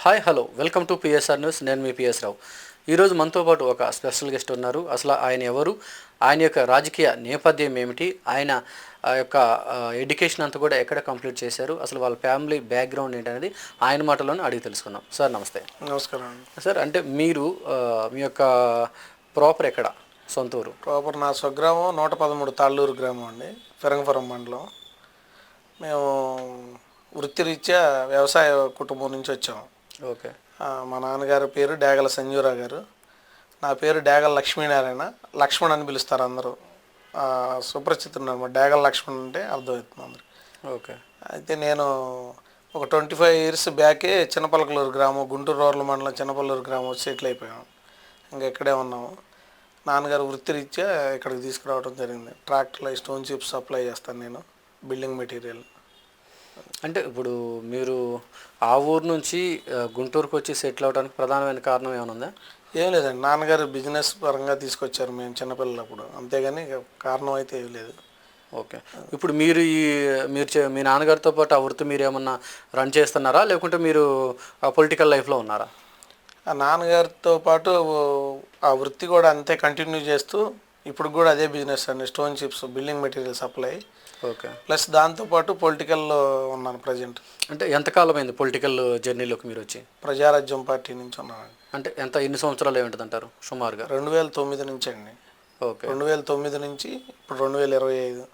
Hi hello welcome to PSR news. నేను మీ PS రావు. ఈరోజు మనతో పాటు ఒక స్పెషల్ గెస్ట్ ఉన్నారు. అసలు ఆయన ఎవరు, ఆయన యొక్క రాజకీయ నేపథ్యం ఏమిటి, ఆయన యొక్క ఎడ్యుకేషన్ అంతా కూడా ఎక్కడ కంప్లీట్ చేశారు, అసలు వాళ్ళ ఫ్యామిలీ బ్యాక్గ్రౌండ్ ఏంటనేది ఆయన మాటలోనే అడిగి తెలుసుకుందాం. సార్ నమస్తే. నమస్కారం సార్, అంటే మీరు మీ యొక్క ప్రాపర్ ఎక్కడ, సొంత ఊరు? ప్రాపర్ నా స్వగ్రామం 113 తాళ్ళూరు గ్రామం అండి, ఫిరంగపురం మండలం. మేము వృత్తిరీత్యా వ్యవసాయ కుటుంబం నుంచి వచ్చాము. ఓకే. మా నాన్నగారి పేరు డేగల సంజీవరావు గారు, నా పేరు డేగల లక్ష్మీనారాయణ. లక్ష్మణ్ అని పిలుస్తారు అందరూ, సుప్రసిద్ధుడు అనమాట. డేగల లక్ష్మణ్ అంటే అర్థమవుతుంది అందరు. ఓకే. అయితే నేను ఒక 25 ఇయర్స్ బ్యాకే చిన్నపలకలూరు గ్రామం, గుంటూరు రూరల్ మండలం చిన్నపల్లూరు గ్రామం వచ్చి సెటిల్ అయిపోయాము. ఇంకా ఇక్కడే ఉన్నాము. నాన్నగారు వృత్తిరీత్యా ఇక్కడికి తీసుకురావడం జరిగింది. ట్రాక్టర్లో స్టోన్ చిప్స్ సప్లై చేస్తాను నేను, బిల్డింగ్ మెటీరియల్. అంటే ఇప్పుడు మీరు ఆ ఊరు నుంచి గుంటూరుకు వచ్చి సెటిల్ అవడానికి ప్రధానమైన కారణం ఏమైనా ఉందా? ఏం లేదండి, నాన్నగారు బిజినెస్ పరంగా తీసుకొచ్చారు మేము చిన్నపిల్లలప్పుడు, అంతేగాని కారణం అయితే ఏం లేదు. ఓకే. ఇప్పుడు మీరు మీ నాన్నగారితో పాటు ఆ వృత్తి మీరు ఏమన్నా రన్ చేస్తున్నారా, లేకుంటే మీరు పొలిటికల్ లైఫ్లో ఉన్నారా? ఆ నాన్నగారితో పాటు ఆ వృత్తి కూడా అంతే కంటిన్యూ చేస్తూ ఇప్పుడు కూడా అదే బిజినెస్ అండి, stone chips building material supply. Okay. Plus దాంతోపాటు పొలిటికల్లో ఉన్నాను ప్రజెంట్. అంటే ఎంతకాలం అయింది పొలిటికల్ జర్నీలోకి మీరు వచ్చి? ప్రజారాజ్యం పార్టీ నుంచి ఉన్నానండి. అంటే ఎన్ని సంవత్సరాలు ఏమిటంది అంటారు సుమారుగా? 2009 నుంచి అండి. ఓకే. 2009 నుంచి ఇప్పుడు 2025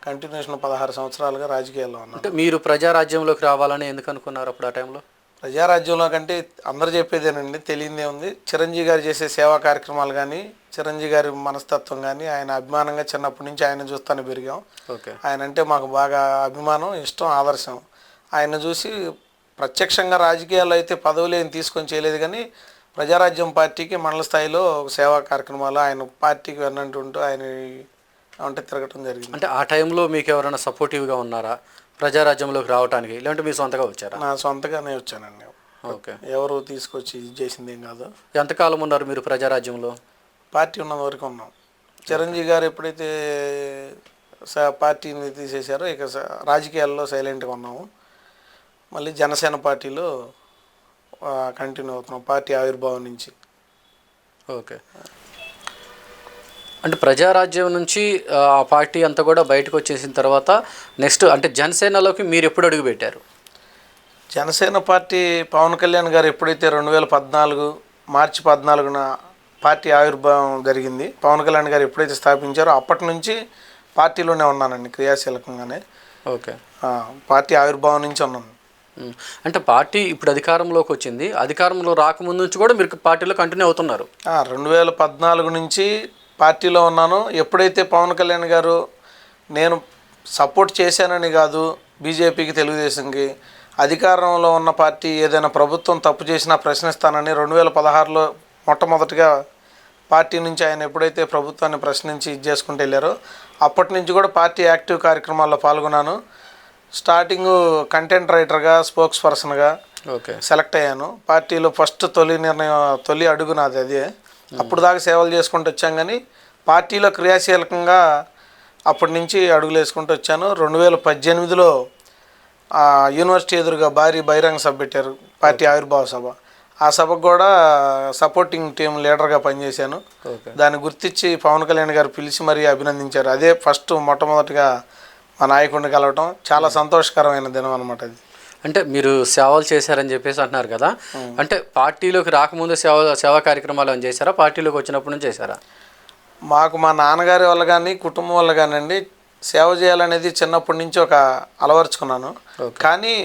కంటిన్యూషన్ 16 సంవత్సరాలుగా రాజకీయాల్లో ఉన్నాను. అంటే మీరు ప్రజారాజ్యంలోకి రావాలని ఎందుకు అనుకున్నారు అప్పుడు ఆ టైంలో? ప్రజారాజ్యంలో కంటే అందరూ చెప్పేదేనండి, తెలియదే ఉంది. చిరంజీవి గారు చేసే సేవా కార్యక్రమాలు కానీ, చిరంజీవి గారి మనస్తత్వం కానీ, ఆయన అభిమానంగా చిన్నప్పటి నుంచి ఆయన చూస్తానే పెరిగాం. ఓకే. ఆయన అంటే మాకు బాగా అభిమానం, ఇష్టం, ఆదర్శం. ఆయన చూసి ప్రత్యక్షంగా రాజకీయాల్లో అయితే పదవులు ఏం తీసుకొని చేయలేదు, కానీ ప్రజారాజ్యం పార్టీకి మండల స్థాయిలో సేవా కార్యక్రమాలు ఆయన పార్టీకి వెన్నంటుంటూ ఆయన అంటే తిరగటం జరిగింది. అంటే ఆ టైంలో మీకు ఎవరైనా సపోర్టివ్గా ఉన్నారా ప్రజారాజ్యంలోకి రావడానికి, లేదంటే మీ సొంతగా వచ్చారా? నా సొంతగానే వచ్చానండి. ఓకే. ఎవరు తీసుకొచ్చి ఇది చేసింది ఏం కాదు. ఎంతకాలం ఉన్నారు మీరు ప్రజారాజ్యంలో? పార్టీ ఉన్నంత వరకు ఉన్నాం. చిరంజీవి గారు ఎప్పుడైతే పార్టీని తీసేశారో ఇక రాజకీయాల్లో సైలెంట్గా ఉన్నాము. మళ్ళీ జనసేన పార్టీలో కంటిన్యూ అవుతున్నాం పార్టీ ఆవిర్భావం నుంచి. ఓకే. అంటే ప్రజారాజ్యం నుంచి ఆ పార్టీ అంతా కూడా బయటకు వచ్చేసిన తర్వాత నెక్స్ట్ అంటే జనసేనలోకి మీరు ఎప్పుడు అడుగుపెట్టారు? జనసేన పార్టీ పవన్ కళ్యాణ్ గారు ఎప్పుడైతే 2014 మార్చి 14న పార్టీ ఆవిర్భావం జరిగింది, పవన్ కళ్యాణ్ గారు ఎప్పుడైతే స్థాపించారో అప్పటి నుంచి పార్టీలోనే ఉన్నానండి, క్రియాశీలకంగానే. ఓకే. పార్టీ ఆవిర్భావం నుంచి ఉన్నాను. అంటే పార్టీ ఇప్పుడు అధికారంలోకి వచ్చింది, అధికారంలో రాకముందు నుంచి కూడా మీరు పార్టీలో కంటిన్యూ అవుతున్నారు? 2014 నుంచి పార్టీలో ఉన్నాను. ఎప్పుడైతే పవన్ కళ్యాణ్ గారు, నేను సపోర్ట్ చేశానని కాదు బీజేపీకి, తెలుగుదేశంకి, అధికారంలో ఉన్న పార్టీ ఏదైనా ప్రభుత్వం తప్పు చేసినా ప్రశ్నిస్తానని 2016లో మొట్టమొదటిగా పార్టీ నుంచి ఆయన ఎప్పుడైతే ప్రభుత్వాన్ని ప్రశ్నించి ఇది చేసుకుంటూ వెళ్ళారో అప్పటి నుంచి కూడా పార్టీ యాక్టివ్ కార్యక్రమాల్లో పాల్గొన్నాను. స్టార్టింగ్ కంటెంట్ రైటర్గా, స్పోక్స్ పర్సన్గా సెలెక్ట్ అయ్యాను. పార్టీలో ఫస్ట్ తొలి అడుగు నాది అదే. అప్పుడు దాకా సేవలు చేసుకుంటూ వచ్చాం, కానీ పార్టీలో క్రియాశీలకంగా అప్పటి నుంచి అడుగులు వేసుకుంటూ వచ్చాను. 2018లో యూనివర్సిటీ ఎదురుగా భారీ బహిరంగ సభ పెట్టారు, పార్టీ ఆవిర్భావ సభ. ఆ సభకు కూడా సపోర్టింగ్ టీం లీడర్గా పనిచేశాను. దాన్ని గుర్తించి పవన్ కళ్యాణ్ గారు పిలిచి మరీ అభినందించారు. అదే ఫస్ట్ మొట్టమొదటిగా మా నాయకుడిని కలవటం చాలా సంతోషకరమైన దినం అనమాట అది. అంటే మీరు సేవలు చేశారని చెప్పేసి అంటున్నారు కదా, అంటే పార్టీలోకి రాకముందు సేవా కార్యక్రమాలు ఏమైనా చేశారా, పార్టీలోకి వచ్చినప్పుడు నుంచి చేశారా? మాకు మా నాన్నగారి వల్ల కానీ కుటుంబం వల్ల కానివ్వండి సేవ చేయాలనేది చిన్నప్పటి నుంచి ఒక అలవర్చుకున్నాను. కానీ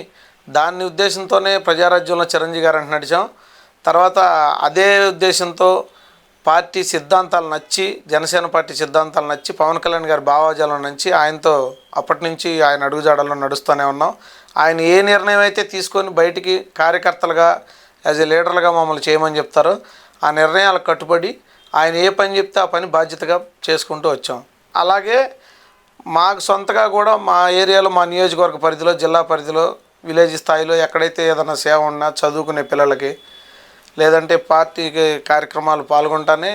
దాని ఉద్దేశంతోనే ప్రజారాజ్యంలో చిరంజీవి గారు అంటే నడిచాం. తర్వాత అదే ఉద్దేశంతో పార్టీ సిద్ధాంతాలు నచ్చి, జనసేన పార్టీ సిద్ధాంతాలు నచ్చి, పవన్ కళ్యాణ్ గారి భావజాలం నుంచి ఆయనతో అప్పటి నుంచి ఆయన అడుగుజాడల్లో నడుస్తూనే ఉన్నాం. ఆయన ఏ నిర్ణయం అయితే తీసుకొని బయటికి కార్యకర్తలుగా యాజ్ ఏ లీడర్లుగా మమ్మల్ని చేయమని చెప్తారో ఆ నిర్ణయాలకు కట్టుబడి ఆయన ఏ పని చెప్తే ఆ పని బాధ్యతగా చేసుకుంటూ వచ్చాం. అలాగే మాకు సొంతగా కూడా మా ఏరియాలో, మా నియోజకవర్గ పరిధిలో, జిల్లా పరిధిలో, విలేజ్ స్థాయిలో ఎక్కడైతే ఏదైనా సేవ ఉన్నా చదువుకునే పిల్లలకి, లేదంటే పార్టీకి కార్యక్రమాలు పాల్గొంటానే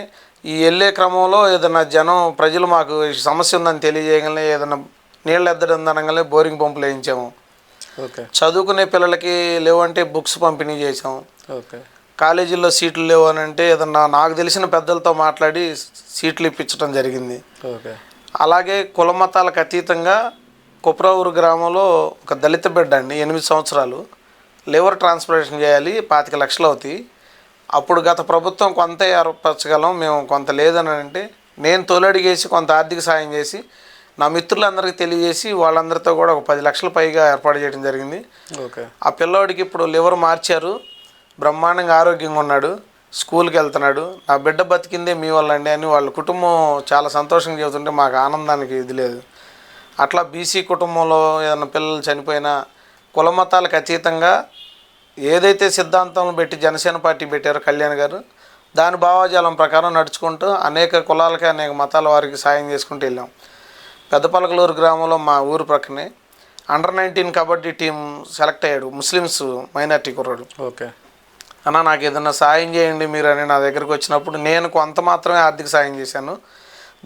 ఈ వెళ్ళే క్రమంలో ఏదైనా ప్రజలు మాకు సమస్య ఉందని తెలియజేయగలనే, ఏదైనా నీళ్ళు ఎద్దడం అనగానే బోరింగ్ పంపులు వేయించాము. ఓకే. చదువుకునే పిల్లలకి లేవంటే బుక్స్ పంపిణీ చేసాం. ఓకే. కాలేజీల్లో సీట్లు లేవు అని అంటే ఏదన్నా నాకు తెలిసిన పెద్దలతో మాట్లాడి సీట్లు ఇప్పించడం జరిగింది. ఓకే. అలాగే కుల మతాలకు అతీతంగా కుప్రావూరు గ్రామంలో ఒక దళిత బిడ్డ అండి, 8 సంవత్సరాలు, లివర్ ట్రాన్స్ప్లాంటేషన్ చేయాలి, 25 లక్షలు అవుతాయి. అప్పుడు గత ప్రభుత్వం కొంత ఏర్పరచగలం, మేము కొంత లేదని అంటే నేను తొలడిగేసి కొంత ఆర్థిక సాయం చేసి నా మిత్రులందరికీ తెలియజేసి వాళ్ళందరితో కూడా ఒక 10 లక్షల పైగా ఏర్పాటు చేయడం జరిగింది. ఓకే. ఆ పిల్లోడికి ఇప్పుడు లివర్ మార్చారు, బ్రహ్మాండంగా ఆరోగ్యంగా ఉన్నాడు, స్కూల్కి వెళ్తున్నాడు. నా బిడ్డ బతికిందే మీ వల్ల అండి అని వాళ్ళ కుటుంబం చాలా సంతోషంగా చెబుతుంటే మాకు ఆనందానికి ఇది లేదు. అట్లా బీసీ కుటుంబంలో ఏదైనా పిల్లలు చనిపోయినా కుల మతాలకు అతీతంగా ఏదైతే సిద్ధాంతం పెట్టి జనసేన పార్టీ పెట్టారో కళ్యాణ్ గారు, దాని భావాజాలం ప్రకారం నడుచుకుంటూ అనేక కులాలకి అనేక మతాల వారికి సాయం చేసుకుంటూ వెళ్ళాం. పెద్దపలకలూరు గ్రామంలో మా ఊరు ప్రక్కనే అండర్-19 కబడ్డీ టీం సెలెక్ట్ అయ్యాడు, ముస్లిమ్స్ మైనార్టీ కుర్రాడు. ఓకే. అన్న నాకు ఏదన్నా సాయం చేయండి మీరు అని నా దగ్గరికి వచ్చినప్పుడు నేను కొంత మాత్రమే ఆర్థిక సాయం చేశాను.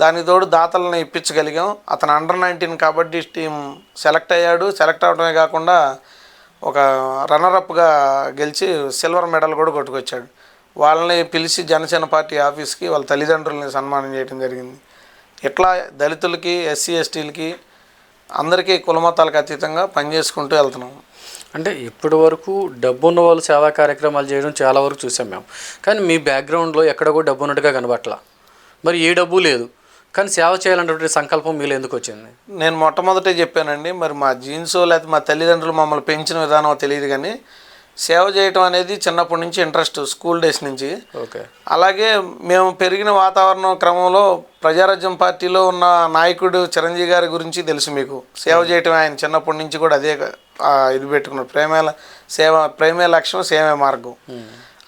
దానికి తోడు దాతలను ఇప్పించగలిగాం. అతను అండర్-19 కబడ్డీ టీం సెలెక్ట్ అయ్యాడు. సెలెక్ట్ అవడమే కాకుండా ఒక రన్నరప్గా గెలిచి సిల్వర్ మెడల్ కూడా కొట్టుకొచ్చాడు. వాళ్ళని పిలిచి జనసేన పార్టీ ఆఫీస్కి వాళ్ళ తల్లిదండ్రులని సన్మానం చేయడం జరిగింది. ఇట్లా దళితులకి, ఎస్సీ ఎస్టీలకి అందరికీ కుల మతాలకు అతీతంగా పనిచేసుకుంటూ వెళ్తున్నాం. అంటే ఇప్పటి వరకు డబ్బు ఉన్న వాళ్ళు సేవా కార్యక్రమాలు చేయడం చాలా వరకు చూసాం మేము, కానీ మీ బ్యాక్గ్రౌండ్లో ఎక్కడ కూడా డబ్బు ఉన్నట్టుగా కనబట్లా. మరి ఏ డబ్బు లేదు, కానీ సేవ చేయాలన్నటువంటి సంకల్పం మీలో ఎందుకు వచ్చింది? నేను మొట్టమొదటే చెప్పానండి, మరి మా జీన్సో లేకపోతే మా తల్లిదండ్రులు మమ్మల్ని పెంచిన విధానం తెలియదు, కానీ సేవ చేయటం అనేది చిన్నప్పటి నుంచి ఇంట్రెస్ట్, స్కూల్ డేస్ నుంచి. ఓకే. అలాగే మేము పెరిగిన వాతావరణం క్రమంలో ప్రజారాజ్యం పార్టీలో ఉన్న నాయకుడు చిరంజీవి గారి గురించి తెలుసు మీకు. సేవ చేయటం ఆయన చిన్నప్పటి నుంచి కూడా అదే ఇది పెట్టుకున్నారు, ప్రేమే లక్ష్యం సేవే మార్గం.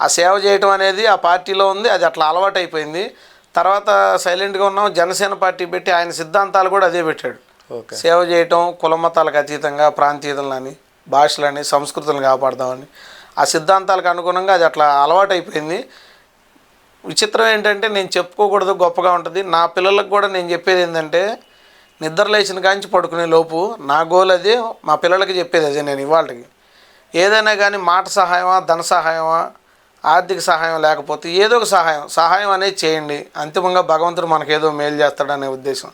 ఆ సేవ చేయటం అనేది ఆ పార్టీలో ఉంది, అది అట్లా అలవాటు అయిపోయింది. తర్వాత సైలెంట్గా ఉన్నాం, జనసేన పార్టీ పెట్టి ఆయన సిద్ధాంతాలు కూడా అదే పెట్టాడు. సేవ చేయటం, కుల మతాలకు అతీతంగా ప్రాంతీయతలని, భాషలని, సంస్కృతులను కాపాడదామని ఆ సిద్ధాంతాలకు అనుగుణంగా అది అట్లా అలవాటు అయిపోయింది. విచిత్రం ఏంటంటే నేను చెప్పుకోకూడదు, గొప్పగా ఉంటుంది. నా పిల్లలకు కూడా నేను చెప్పేది ఏంటంటే నిద్ర లేచిన కాంచి పడుకునే లోపు నా గోల్ అదే, మా పిల్లలకి చెప్పేది అదే. నేను ఇవాళకి ఏదైనా కానీ మాట సహాయమా, ధన సహాయమా, ఆర్థిక సహాయం లేకపోతే ఏదో ఒక సహాయం అనేది చేయండి. అంతిమంగా భగవంతుడు మనకేదో మేలు చేస్తాడనే ఉద్దేశం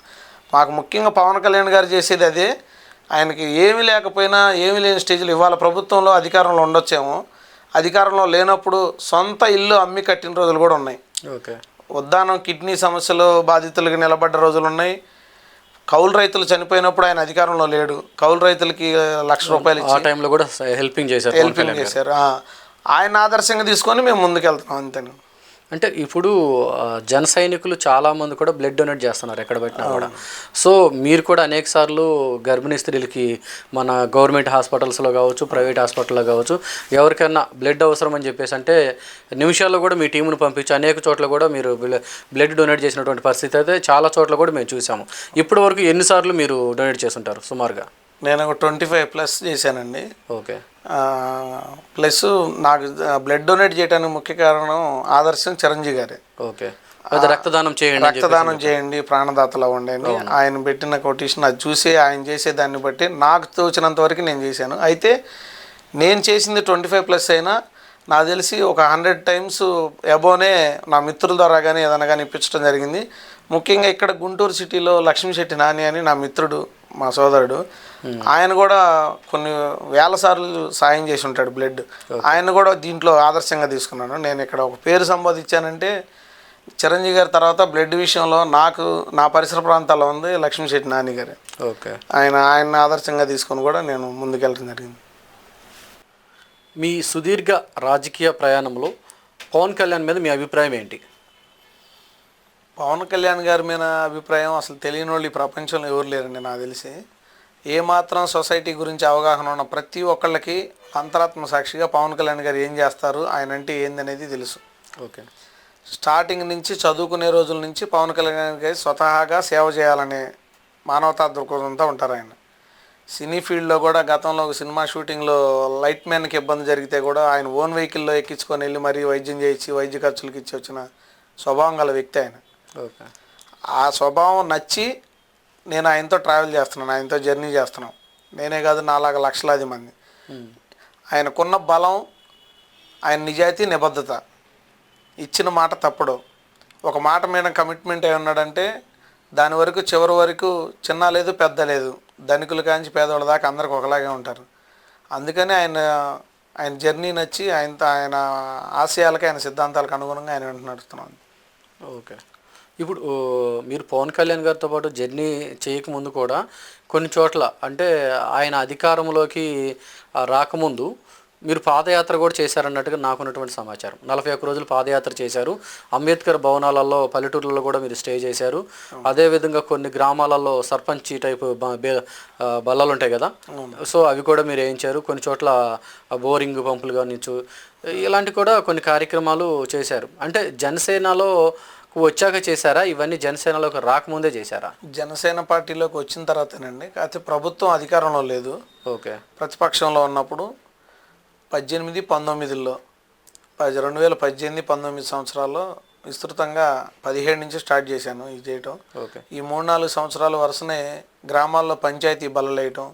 మాకు. ముఖ్యంగా పవన్ కళ్యాణ్ గారు చేసేది అదే. ఆయనకి ఏమీ లేకపోయినా, ఏమీ లేని స్టేజ్లో ఇవాళ ప్రభుత్వంలో అధికారంలో ఉండొచ్చేమో, అధికారంలో లేనప్పుడు సొంత ఇల్లు అమ్మి కట్టిన రోజులు కూడా ఉన్నాయి. ఓకే. ఉద్దానం కిడ్నీ సమస్యలు బాధితులకు నిలబడ్డ రోజులు ఉన్నాయి. కౌలు రైతులు చనిపోయినప్పుడు ఆయన అధికారంలో లేడు, కౌలు రైతులకి ₹1,00,000 ఆ టైంలో కూడా హెల్పింగ్ చేశారు. ఆయన ఆదర్శంగా తీసుకొని మేము ముందుకెళ్తున్నాం అంతే. అంటే ఇప్పుడు జన సైనికులు చాలామంది కూడా బ్లడ్ డొనేట్ చేస్తున్నారు ఎక్కడ పెట్టినా కూడా. సో మీరు కూడా అనేక సార్లు గర్భిణీ స్త్రీలకి మన గవర్నమెంట్ హాస్పిటల్స్లో కావచ్చు, ప్రైవేట్ హాస్పిటల్లో కావచ్చు, ఎవరికైనా బ్లడ్ అవసరం అని చెప్పేసి అంటే నిమిషాల్లో కూడా మీ టీంను పంపించి అనేక చోట్ల కూడా మీరు బ్లడ్ డొనేట్ చేసినటువంటి పరిస్థితి అయితే చాలా చోట్ల కూడా మేము చూసాము. ఇప్పటి వరకు ఎన్నిసార్లు మీరు డొనేట్ చేస్తుంటారు సుమారుగా? నేను ఒక 25+ చేశానండి. ఓకే. ప్లస్ నాకు బ్లడ్ డొనేట్ చేయడానికి ముఖ్య కారణం ఆదర్శం చిరంజీవి గారే. ఓకే. రక్తదానం చేయండి, ప్రాణదాతలు అవ్వండి అని ఆయన పెట్టిన కొటేషన్ అది చూసి ఆయన చేసే దాన్ని బట్టి నాకు తోచినంత వరకు నేను చేశాను. అయితే నేను చేసింది 25+ అయినా నాకు తెలిసి ఒక 100 times అబోనే నా మిత్రుల ద్వారా కానీ ఏదైనా కానీ ఇప్పించడం జరిగింది. ముఖ్యంగా ఇక్కడ గుంటూరు సిటీలో లక్ష్మీశెట్టి నాని అని నా మిత్రుడు, మా సోదరుడు, ఆయన కూడా కొన్ని వేల సార్లు సాయం చేసి ఉంటాడు బ్లడ్. ఆయన కూడా దీంట్లో ఆదర్శంగా తీసుకున్నాను. నేను ఇక్కడ ఒక పేరు సంపాదించానంటే చిరంజీవి గారి తర్వాత బ్లడ్ విషయంలో నాకు నా పరిసర ప్రాంతాల్లో ఉంది లక్ష్మీశెట్టి నాని గారు. ఓకే. ఆయన ఆదర్శంగా తీసుకొని కూడా నేను ముందుకెళ్ళడం జరిగింది. మీ సుదీర్ఘ రాజకీయ ప్రయాణంలో పవన్ కళ్యాణ్ మీద మీ అభిప్రాయం ఏంటి? పవన్ కళ్యాణ్ గారి మీద అభిప్రాయం అసలు తెలియని వాళ్ళు ఈ ప్రపంచంలో ఎవరు లేరండి. నాకు తెలిసి ఏమాత్రం సొసైటీ గురించి అవగాహన ఉన్న ప్రతి ఒక్కళ్ళకి అంతరాత్మ సాక్షిగా పవన్ కళ్యాణ్ గారు ఏం చేస్తారు, ఆయన అంటే ఏందనేది తెలుసు. ఓకే. స్టార్టింగ్ నుంచి చదువుకునే రోజుల నుంచి పవన్ కళ్యాణ్ గారి స్వతహాగా సేవ చేయాలనే మానవతా దృక్పథంతో ఉంటారు ఆయన. సినీ ఫీల్డ్లో కూడా గతంలో ఒక సినిమా షూటింగ్లో లైట్ మ్యాన్కి ఇబ్బంది జరిగితే కూడా ఆయన ఓన్ వెహికల్లో ఎక్కించుకొని వెళ్ళి మరీ వైద్యం చేయించి వైద్య ఖర్చులకి ఇచ్చి వచ్చిన స్వభావం గల వ్యక్తి ఆయన. ఆ స్వభావం నచ్చి నేను ఆయనతో ట్రావెల్ చేస్తున్నాను, ఆయనతో జర్నీ చేస్తున్నాం. నేనే కాదు నాలాగా లక్షలాది మంది. ఆయనకున్న బలం, ఆయన నిజాయితీ, నిబద్ధత, ఇచ్చిన మాట తప్పడు. ఒక మాట మీద కమిట్మెంట్ అయి ఉన్నాడంటే దాని వరకు చివరి వరకు చిన్న లేదు పెద్ద లేదు, ధనికులు కాంచి పేదవాళ్ళ దాకా అందరికి ఒకలాగే ఉంటారు. అందుకని ఆయన జర్నీ నచ్చి ఆయన ఆశయాలకి, ఆయన సిద్ధాంతాలకు అనుగుణంగా ఆయన వెంట నడుస్తున్నాను. ఓకే. ఇప్పుడు మీరు పవన్ కళ్యాణ్ గారితో పాటు జర్నీ చేయకముందు కూడా కొన్ని చోట్ల అంటే ఆయన అధికారంలోకి రాకముందు మీరు పాదయాత్ర కూడా చేశారన్నట్టుగా నాకున్నటువంటి సమాచారం. 41 రోజులు పాదయాత్ర చేశారు. అంబేద్కర్ భవనాలలో, పల్లెటూర్లలో కూడా మీరు స్టే చేశారు. అదేవిధంగా కొన్ని గ్రామాలలో సర్పంచ్ టైపు బల్లలు ఉంటాయి కదా, సో అవి కూడా మీరు వేయించారు. కొన్ని చోట్ల బోరింగ్ పంపులు కానిచ్చు, ఇలాంటి కూడా కొన్ని కార్యక్రమాలు చేశారు. అంటే జనసేనలో వచ్చాక చేశారా, ఇవన్నీ జనసేనలోకి రాకముందే చేశారా? జనసేన పార్టీలోకి వచ్చిన తర్వాతేనండి. కాకపోతే ప్రభుత్వం అధికారంలో లేదు. ఓకే. ప్రతిపక్షంలో ఉన్నప్పుడు 18-19లో 2018-19 సంవత్సరాల్లో విస్తృతంగా 17 నుంచి స్టార్ట్ చేశాను ఇది చేయటం. ఓకే. ఈ 3-4 సంవత్సరాల వరుసనే గ్రామాల్లో పంచాయతీ బల్లలు వేయటం,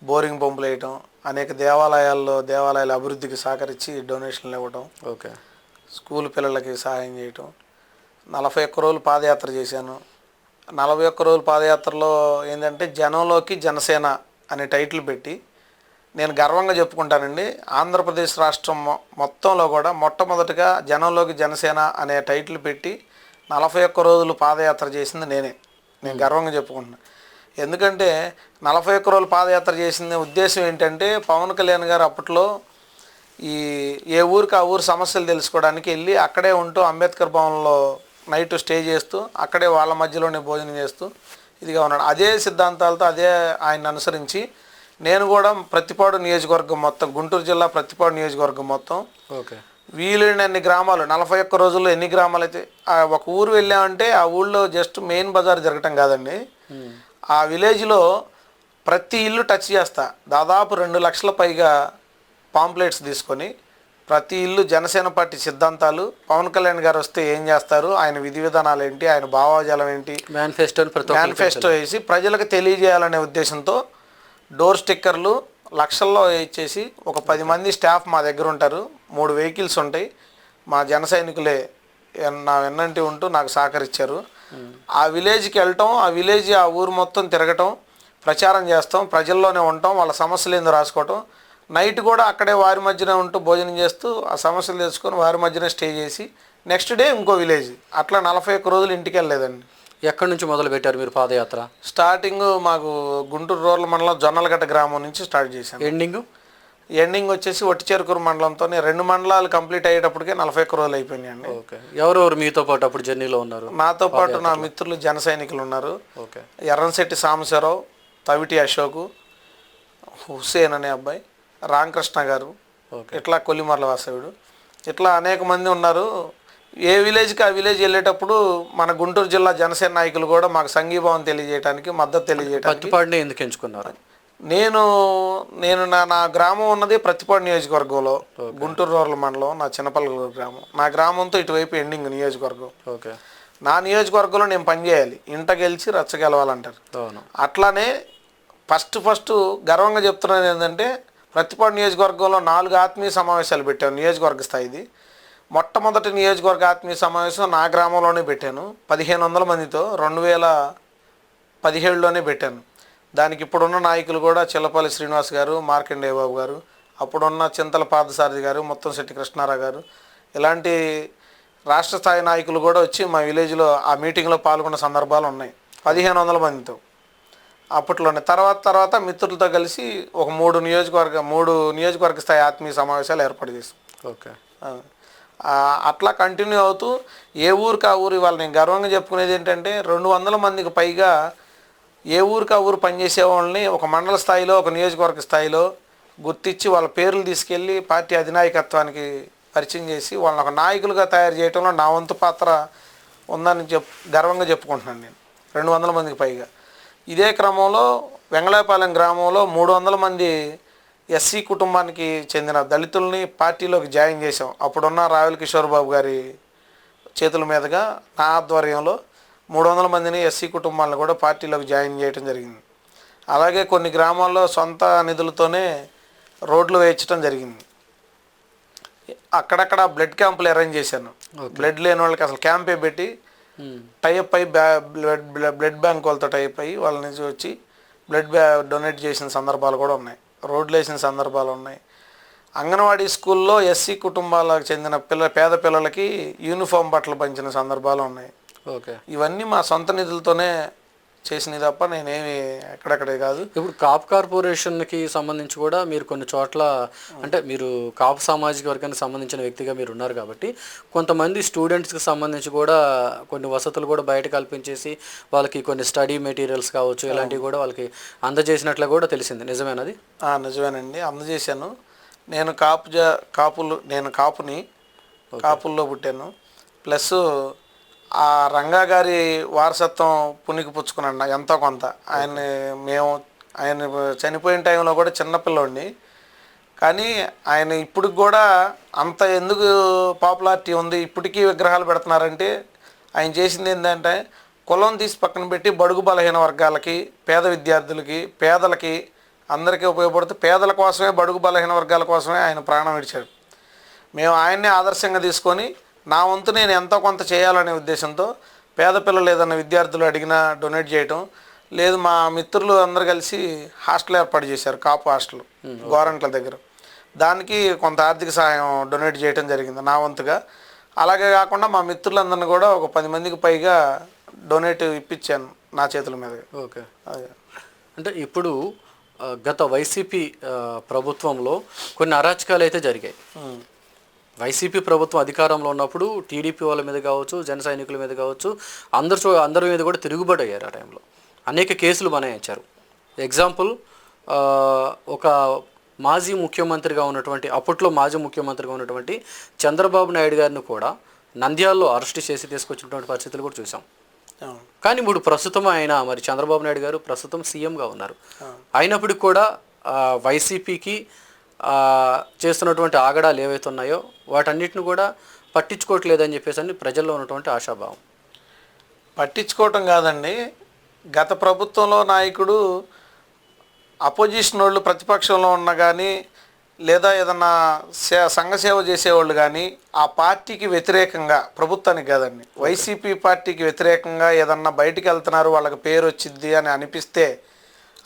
బోరింగ్ పంపులు వేయటం, అనేక దేవాలయాల అభివృద్ధికి సహకరించి డొనేషన్లు ఇవ్వటం, ఓకే, స్కూల్ పిల్లలకి సహాయం చేయటం. 41 రోజులు పాదయాత్ర చేశాను. 41 రోజుల పాదయాత్రలో ఏంటంటే జనంలోకి జనసేన అనే టైటిల్ పెట్టి నేను గర్వంగా చెప్పుకుంటానండి. ఆంధ్రప్రదేశ్ రాష్ట్రం మొత్తంలో కూడా మొట్టమొదటిగా జనంలోకి జనసేన అనే టైటిల్ పెట్టి 41 రోజులు పాదయాత్ర చేసింది నేను గర్వంగా చెప్పుకుంటున్నాను. ఎందుకంటే 41 రోజులు పాదయాత్ర చేసిన ఉద్దేశం ఏంటంటే పవన్ కళ్యాణ్ గారు అప్పట్లో ఏ ఊరికి ఆ ఊరు సమస్యలు తెలుసుకోవడానికి వెళ్ళి అక్కడే ఉంటూ అంబేద్కర్ భవన్లో నైట్ స్టే చేస్తూ అక్కడే వాళ్ళ మధ్యలోనే భోజనం చేస్తూ ఇదిగా ఉన్నాడు. అదే సిద్ధాంతాలతో అదే ఆయన అనుసరించి నేను కూడా ప్రతిపాడు నియోజకవర్గం మొత్తం, గుంటూరు జిల్లా ప్రతిపాడు నియోజకవర్గం మొత్తం, ఓకే, వీలైనన్ని గ్రామాలు 41 రోజుల్లో ఎన్ని గ్రామాలు అయితే ఒక ఊరు వెళ్ళామంటే ఆ ఊళ్ళో జస్ట్ మెయిన్ బజార్ జరగటం కాదండి, ఆ విలేజ్లో ప్రతి ఇల్లు టచ్ చేస్తా. దాదాపు 2 లక్షల పైగా పాంప్లెట్స్ తీసుకొని ప్రతి ఇల్లు జనసేన పార్టీ సిద్ధాంతాలు, పవన్ కళ్యాణ్ గారు వస్తే ఏం చేస్తారు, ఆయన విధి విధానాలు ఏంటి, ఆయన భావజాలం ఏంటి, మేనిఫెస్టో వేసి ప్రజలకు తెలియజేయాలనే ఉద్దేశంతో డోర్ స్టిక్కర్లు లక్షల్లో ఇచ్చేసి ఒక 10 మంది స్టాఫ్ మా దగ్గర ఉంటారు. 3 వెహికల్స్ ఉంటాయి. మా జన సైనికులే నా వెన్నంటి ఉంటూ నాకు సహకరించారు. ఆ విలేజ్కి వెళ్ళటం, ఆ ఊరు మొత్తం తిరగటం, ప్రచారం చేస్తాం, ప్రజల్లోనే ఉంటాం, వాళ్ళ సమస్యలు ఏందో రాసుకోవటం, నైట్ కూడా అక్కడే వారి మధ్యన ఉంటూ భోజనం చేస్తూ ఆ సమస్యలు తెలుసుకొని వారి మధ్యన స్టే చేసి నెక్స్ట్ డే ఇంకో విలేజ్, అట్లా 41 రోజులు ఇంటికి వెళ్ళలేదండి. ఎక్కడి నుంచి మొదలు పెట్టారు మీరు పాదయాత్ర? స్టార్టింగ్ మాకు గుంటూరు రూరల్ మండలం జొన్నలగట్ట గ్రామం నుంచి స్టార్ట్ చేశాను. ఎండింగ్ వచ్చేసి ఒట్టిచెరుకూరు మండలంతో 2 మండలాలు కంప్లీట్ అయ్యేటప్పటికే 41 రోజులు అయిపోయినాయండి. ఓకే. ఎవరెవరు మీతో పాటు అప్పుడు జర్నీలో ఉన్నారు? నాతో పాటు నా మిత్రులు జన సైనికులు ఉన్నారు. ఓకే. ఎర్రంశెట్టి సాంబశివరావు, తవిటి అశోకు, హుస్సేన్ అనే అబ్బాయి, రామకృష్ణ గారు, ఇట్లా కొల్లిమర్ల వాసవుడు, ఇట్లా అనేక మంది ఉన్నారు. ఏ విలేజ్కి ఆ విలేజ్ వెళ్ళేటప్పుడు మన గుంటూరు జిల్లా జనసేన నాయకులు కూడా మాకు సంఘీభావం తెలియజేయడానికి, మద్దతు తెలియజేయడానికి. ప్రతిపాడుని ఎందుకు ఎంచుకున్నారు? నేను నా గ్రామం ఉన్నది ప్రతిపాడు నియోజకవర్గంలో, గుంటూరు రూరల్ మండలం, నా చిన్నపల్లి గ్రామం. నా గ్రామంతో ఇటువైపు ఎండింగ్ నియోజకవర్గం. ఓకే. నా నియోజకవర్గంలో నేను పనిచేయాలి, ఇంట గెలిచి రచ్చ గెలవాలంటారు. అట్లానే ఫస్ట్ గర్వంగా చెప్తున్నాను ఏంటంటే ప్రతిపాడు నియోజకవర్గంలో 4 ఆత్మీయ సమావేశాలు పెట్టాను నియోజకవర్గ స్థాయిది. మొట్టమొదటి నియోజకవర్గ ఆత్మీయ సమావేశం నా గ్రామంలోనే పెట్టాను, 1500 మందితో, 2017లోనే పెట్టాను. దానికి ఇప్పుడున్న నాయకులు కూడా చిల్లపల్లి శ్రీనివాస్ గారు, మార్కండేయ బాబు గారు, అప్పుడున్న చింతల పార్థసారథి గారు, ముత్తంశెట్టి కృష్ణారావు గారు, ఇలాంటి రాష్ట్ర స్థాయి నాయకులు కూడా వచ్చి మా విలేజ్లో ఆ మీటింగ్లో పాల్గొన్న సందర్భాలు ఉన్నాయి 1500 మందితో అప్పట్లోనే. తర్వాత మిత్రులతో కలిసి ఒక 3 నియోజకవర్గ స్థాయి ఆత్మీయ సమావేశాలు ఏర్పాటు చేసాం. ఓకే. అట్లా కంటిన్యూ అవుతూ ఏ ఊరికి ఆ ఊరు, ఇవాళ నేను గర్వంగా చెప్పుకునేది ఏంటంటే 200 మందికి పైగా ఏ ఊరికి ఆ ఊరు పనిచేసే వాళ్ళని ఒక మండల స్థాయిలో, ఒక నియోజకవర్గ స్థాయిలో గుర్తించి వాళ్ళ పేర్లు తీసుకెళ్ళి పార్టీ అధినాయకత్వానికి పరిచయం చేసి వాళ్ళని ఒక నాయకులుగా తయారు చేయడంలో నా వంతు పాత్ర ఉందని గర్వంగా చెప్పుకుంటున్నాను నేను. 200 మందికి పైగా. ఇదే క్రమంలో వెంగళాయపాలెం గ్రామంలో 300 మంది ఎస్సీ కుటుంబానికి చెందిన దళితుల్ని పార్టీలోకి జాయిన్ చేసాం. అప్పుడున్న రావెల కిషోర్ బాబు గారి చేతుల మీదుగా నా ఆధ్వర్యంలో 300 మందిని ఎస్సీ కుటుంబాలను కూడా పార్టీలోకి జాయిన్ చేయడం జరిగింది. అలాగే కొన్ని గ్రామాల్లో సొంత నిధులతోనే రోడ్లు వేయించడం జరిగింది. అక్కడక్కడ బ్లడ్ క్యాంపులు అరేంజ్ చేశాను. బ్లడ్ లేని వాళ్ళకి అసలు క్యాంపే పెట్టి టైప్ అయ్యి బ్లడ్ బ్యాంక్ వాళ్ళతో టైప్ అయ్యి వాళ్ళ నుంచి వచ్చి బ్లడ్ డొనేట్ చేసిన సందర్భాలు కూడా ఉన్నాయి. రోడ్లు వేసిన సందర్భాలు ఉన్నాయి. అంగన్వాడీ స్కూల్లో ఎస్సీ కుటుంబాలకు చెందిన పేద పిల్లలకి యూనిఫామ్ బట్టలు పంచిన సందర్భాలు ఉన్నాయి. ఓకే, ఇవన్నీ మా సొంత నిధులతోనే చేసినవి తప్ప నేనేమి ఎక్కడెక్కడే కాదు. ఇప్పుడు కాపు కార్పొరేషన్కి సంబంధించి కూడా మీరు కొన్ని చోట్ల అంటే మీరు కాపు సామాజిక వర్గానికి సంబంధించిన వ్యక్తిగా మీరు ఉన్నారు కాబట్టి కొంతమంది స్టూడెంట్స్కి సంబంధించి కూడా కొన్ని వసతులు కూడా బయట కల్పించేసి వాళ్ళకి కొన్ని స్టడీ మెటీరియల్స్ కావచ్చు ఇలాంటివి కూడా వాళ్ళకి అందజేసినట్లు కూడా తెలిసింది. నిజమేనది? నిజమేనండి, అందజేశాను. నేను కాపుని కాపుల్లో పుట్టాను. ప్లస్ ఆ రంగా గారి వారసత్వం పుణికి పుచ్చుకున్నాను ఎంతో కొంత. ఆయన చనిపోయిన టైంలో కూడా చిన్నపిల్లోడిని, కానీ ఆయన ఇప్పటికి కూడా అంత ఎందుకు పాపులారిటీ ఉంది, ఇప్పటికీ విగ్రహాలు పెడుతున్నారంటే ఆయన చేసింది ఏంటంటే కులం తీసి పక్కన పెట్టి బడుగు బలహీన వర్గాలకి, పేద విద్యార్థులకి, పేదలకి అందరికీ ఉపయోగపడుతూ పేదల కోసమే, బడుగు బలహీన వర్గాల కోసమే ఆయన ప్రాణం విడిచాడు. మేము ఆయన్నే ఆదర్శంగా తీసుకొని నా వంతు నేను ఎంతో కొంత చేయాలనే ఉద్దేశంతో పేద పిల్లలు ఏదైనా విద్యార్థులు అడిగినా డొనేట్ చేయటం, లేదు మా మిత్రులు అందరు కలిసి హాస్టల్ ఏర్పాటు చేశారు, కాపు హాస్టల్ గోరంట్ల దగ్గర. దానికి కొంత ఆర్థిక సహాయం డొనేట్ చేయడం జరిగింది నా వంతుగా. అలాగే కాకుండా మా మిత్రులందరినీ కూడా ఒక 10 మందికి పైగా డొనేట్ ఇప్పించాను నా చేతుల మీద. ఓకే, అంటే ఇప్పుడు గత వైసీపీ ప్రభుత్వంలో కొన్ని అరాచకాలు అయితే జరిగాయి. వైసీపీ ప్రభుత్వం అధికారంలో ఉన్నప్పుడు టీడీపీ వాళ్ళ మీద కావచ్చు, జన సైనికుల మీద కావచ్చు, అందరి మీద కూడా తిరుగుబాటు అయ్యారు. ఆ టైంలో అనేక కేసులు బనాయించారు. ఎగ్జాంపుల్, ఒక మాజీ ముఖ్యమంత్రిగా ఉన్నటువంటి అప్పట్లో మాజీ ముఖ్యమంత్రిగా ఉన్నటువంటి చంద్రబాబు నాయుడు గారిని కూడా నంద్యాలలో అరెస్ట్ చేసి తీసుకొచ్చినటువంటి పరిస్థితులు కూడా చూసాం. కానీ ఇప్పుడు ప్రస్తుతం ఆయన చంద్రబాబు నాయుడు గారు ప్రస్తుతం సీఎంగా ఉన్నారు. అయినప్పటికీ కూడా వైసీపీకి చేస్తున్నటువంటి ఆగడాలు ఏవైతే ఉన్నాయో వాటన్నిటిని కూడా పట్టించుకోవట్లేదని చెప్పేసి ప్రజల్లో ఉన్నటువంటి ఆశాభావం. పట్టించుకోవటం కాదండి, గత ప్రభుత్వంలో నాయకుడు అపోజిషన్ వాళ్ళు ప్రతిపక్షంలో ఉన్న కానీ లేదా ఏదన్నా సంఘ సేవ చేసేవాళ్ళు కానీ ఆ పార్టీకి వ్యతిరేకంగా, ప్రభుత్వానికి కాదండి వైసీపీ పార్టీకి వ్యతిరేకంగా ఏదన్నా బయటికి వెళ్తున్నారు వాళ్ళకి పేరు వచ్చింది అని అనిపిస్తే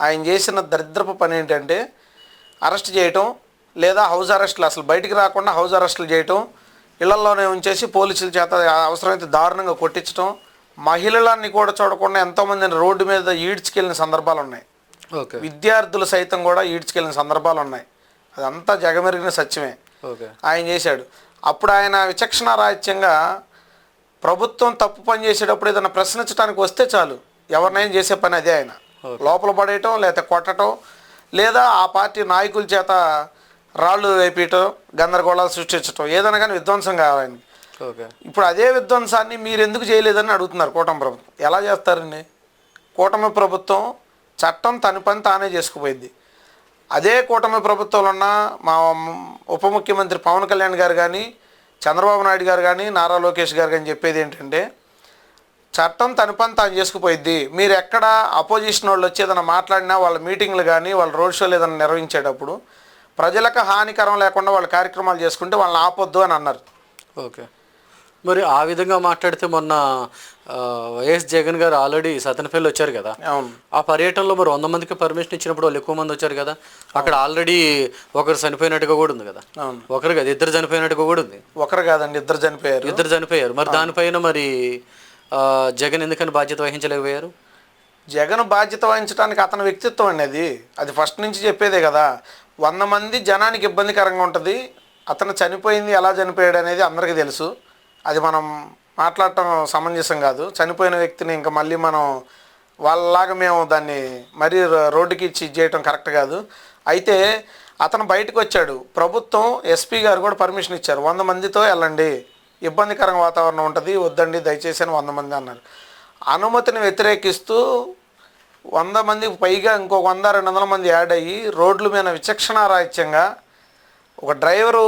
ఆయన చేసిన దరిద్రపు పని ఏంటంటే అరెస్ట్ చేయటం, లేదా హౌస్ అరెస్టులు, అసలు బయటికి రాకుండా హౌస్ అరెస్టులు చేయటం, ఇళ్లలోనే ఉంచేసి పోలీసుల చేత అవసరమైతే దారుణంగా కొట్టించడం, మహిళలన్నీ కూడా చూడకుండా ఎంతోమందిని రోడ్డు మీద ఈడ్చుకెళ్ళిన సందర్భాలు ఉన్నాయి. విద్యార్థులు సైతం కూడా ఈడ్చుకెళ్ళిన సందర్భాలు ఉన్నాయి. అదంతా జగమెరిగిన సత్యమే. ఆయన చేశాడు. అప్పుడు ఆయన విచక్షణ రాహిత్యంగా ప్రభుత్వం తప్పు పని చేసేటప్పుడు ఏదైనా ప్రశ్నించడానికి వస్తే చాలు, ఎవరినైనా చేసే పని అదే. ఆయన లోపల పడేయటం, లేదా కొట్టడం, లేదా ఆ పార్టీ నాయకుల చేత రాళ్ళు వేపించడం, గందరగోళాలు సృష్టించడం, ఏదైనా కానీ విధ్వంసం కావాలని. ఇప్పుడు అదే విధ్వంసాన్ని మీరు ఎందుకు చేయలేదని అడుగుతున్నారు కూటమి ప్రభుత్వం. ఎలా చేస్తారండి? కూటమి ప్రభుత్వం చట్టం తన పని తానే చేసుకుపోయింది. అదే కూటమి ప్రభుత్వంలో ఉన్న మా ఉప ముఖ్యమంత్రి పవన్ కళ్యాణ్ గారు కానీ, చంద్రబాబు నాయుడు గారు కానీ, నారా లోకేష్ గారు కానీ చెప్పేది ఏంటంటే చట్టం తన పని తాను చేసుకుపోయిద్ది. మీరు ఎక్కడ అపోజిషన్ వాళ్ళు వచ్చి ఏదైనా మాట్లాడినా, వాళ్ళ మీటింగ్లు కానీ వాళ్ళ రోడ్ షోలు ఏదైనా నిర్వహించేటప్పుడు ప్రజలకు హానికరం లేకుండా వాళ్ళ కార్యక్రమాలు చేసుకుంటే వాళ్ళని ఆపొద్దు అని అన్నారు. ఓకే, మరి ఆ విధంగా మాట్లాడితే మొన్న వైఎస్ జగన్ గారు ఆల్రెడీ సతనపల్లి వచ్చారు కదా. అవును. ఆ పర్యటనలో మరి 100 మందికి పర్మిషన్ ఇచ్చినప్పుడు వాళ్ళు ఎక్కువ మంది వచ్చారు కదా. అక్కడ ఆల్రెడీ ఒకరు చనిపోయినట్టుగా కూడా ఉంది కదా. ఒకరు కదా, ఇద్దరు చనిపోయినట్టుగా కూడా ఉంది. ఒకరు కాదండి, ఇద్దరు చనిపోయారు. మరి దానిపైన మరి జగన్ ఎందుకని బాధ్యత వహించలేకపోయారు? జగన్ బాధ్యత వహించడానికి అతని వ్యక్తిత్వం అనేది, అది ఫస్ట్ నుంచి చెప్పేదే కదా. 100 మంది జనానికి ఇబ్బందికరంగా ఉంటుంది. అతను చనిపోయింది ఎలా చనిపోయాడు అనేది అందరికీ తెలుసు. అది మనం మాట్లాడటం సమంజసం కాదు. చనిపోయిన వ్యక్తిని ఇంకా మళ్ళీ మనం వాళ్ళలాగా మేము దాన్ని మరీ రోడ్డుకి ఇచ్చి చేయటం కరెక్ట్ కాదు. అయితే అతను బయటకు వచ్చాడు. ప్రభుత్వం ఎస్పీ గారు కూడా పర్మిషన్ ఇచ్చారు, 100 మందితో వెళ్ళండి, ఇబ్బందికరంగా వాతావరణం ఉంటుంది, వద్దండి దయచేసి అని 100 మంది అన్నారు. అనుమతిని వ్యతిరేకిస్తూ 100 మందికి పైగా ఇంకొక 100-200 మంది యాడ్ అయ్యి రోడ్ల మీద విచక్షణారాహిత్యంగా ఒక డ్రైవరు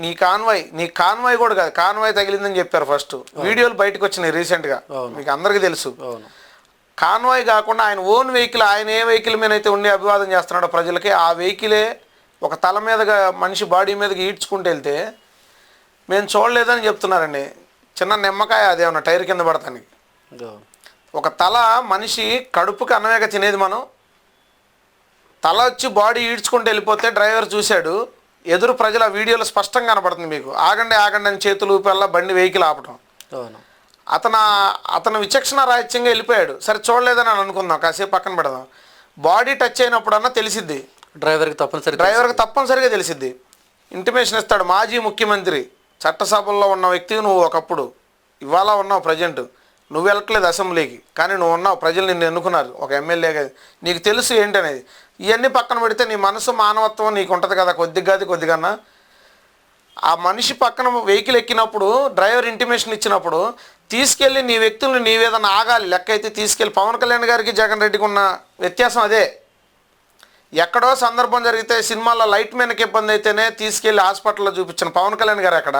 నీ కాన్వాయ్ కూడా కాదు, కాన్వాయ్ తగిలిందని చెప్పారు. ఫస్ట్ వీడియోలు బయటకు వచ్చినాయి రీసెంట్గా, మీకు అందరికీ తెలుసు. కాన్వాయ్ కాకుండా ఆయన ఓన్ వెహికల్, ఆయన ఏ వెహికల్ మీద అయితే ఉండి అభివాదం చేస్తున్నాడో ప్రజలకి, ఆ వెహికలే ఒక తల మీదగా మనిషి బాడీ మీదకి ఈడ్చుకుంటూ వెళ్తే మేము చూడలేదని చెప్తున్నారండి. చిన్న నిమ్మకాయ అదేమన్నా టైర్ కింద పడతానికి. ఒక తల మనిషి కడుపుకి అన్నమేక తినేది, మనం తల వచ్చి బాడీ ఈడ్చుకుంటూ వెళ్ళిపోతే డ్రైవర్ చూశాడు, ఎదురు ప్రజల వీడియోలో స్పష్టంగా కనబడుతుంది మీకు. ఆగండి ఆగండి అని చేతులు ఊపల్లా బండి వెహికల్ ఆపటం. అతను విచక్షణ రాహిత్యంగా వెళ్ళిపోయాడు. సరే చూడలేదని అని అనుకుందాం, కాసేపు పక్కన పెడదాం. బాడీ టచ్ అయినప్పుడన్నా తెలిసిద్ది డ్రైవర్కి తప్పనిసరిగా తెలిసిద్ది. ఇంటిమేషన్ ఇస్తాడు మాజీ ముఖ్యమంత్రి, చట్టసభల్లో ఉన్న వ్యక్తి నువ్వు ఒకప్పుడు, ఇవాళ ఉన్నావు ప్రజెంట్, నువ్వు వెళ్ళట్లేదు అసెంబ్లీకి, కానీ నువ్వు ఉన్నావు, ప్రజలు నిన్ను ఎన్నుకున్నారు ఒక ఎమ్మెల్యేగా, నీకు తెలుసు ఏంటనేది. ఇవన్నీ పక్కన పెడితే నీ మనసు మానవత్వం నీకు ఉంటుంది కదా, కొద్దిగా. ఆ మనిషి పక్కన వెహికల్ ఎక్కినప్పుడు డ్రైవర్ ఇంటిమేషన్ ఇచ్చినప్పుడు తీసుకెళ్ళి నీ వ్యక్తులను నీవేదన్నా ఆగాలి. లెక్క అయితే తీసుకెళ్ళి పవన్ కళ్యాణ్ గారికి జగన్ రెడ్డికి ఉన్న వ్యత్యాసం అదే. ఎక్కడో సందర్భం జరిగితే సినిమాలో లైట్ మ్యాన్కి ఇబ్బంది అయితేనే తీసుకెళ్ళి హాస్పిటల్లో చూపించిన పవన్ కళ్యాణ్ గారు ఎక్కడ?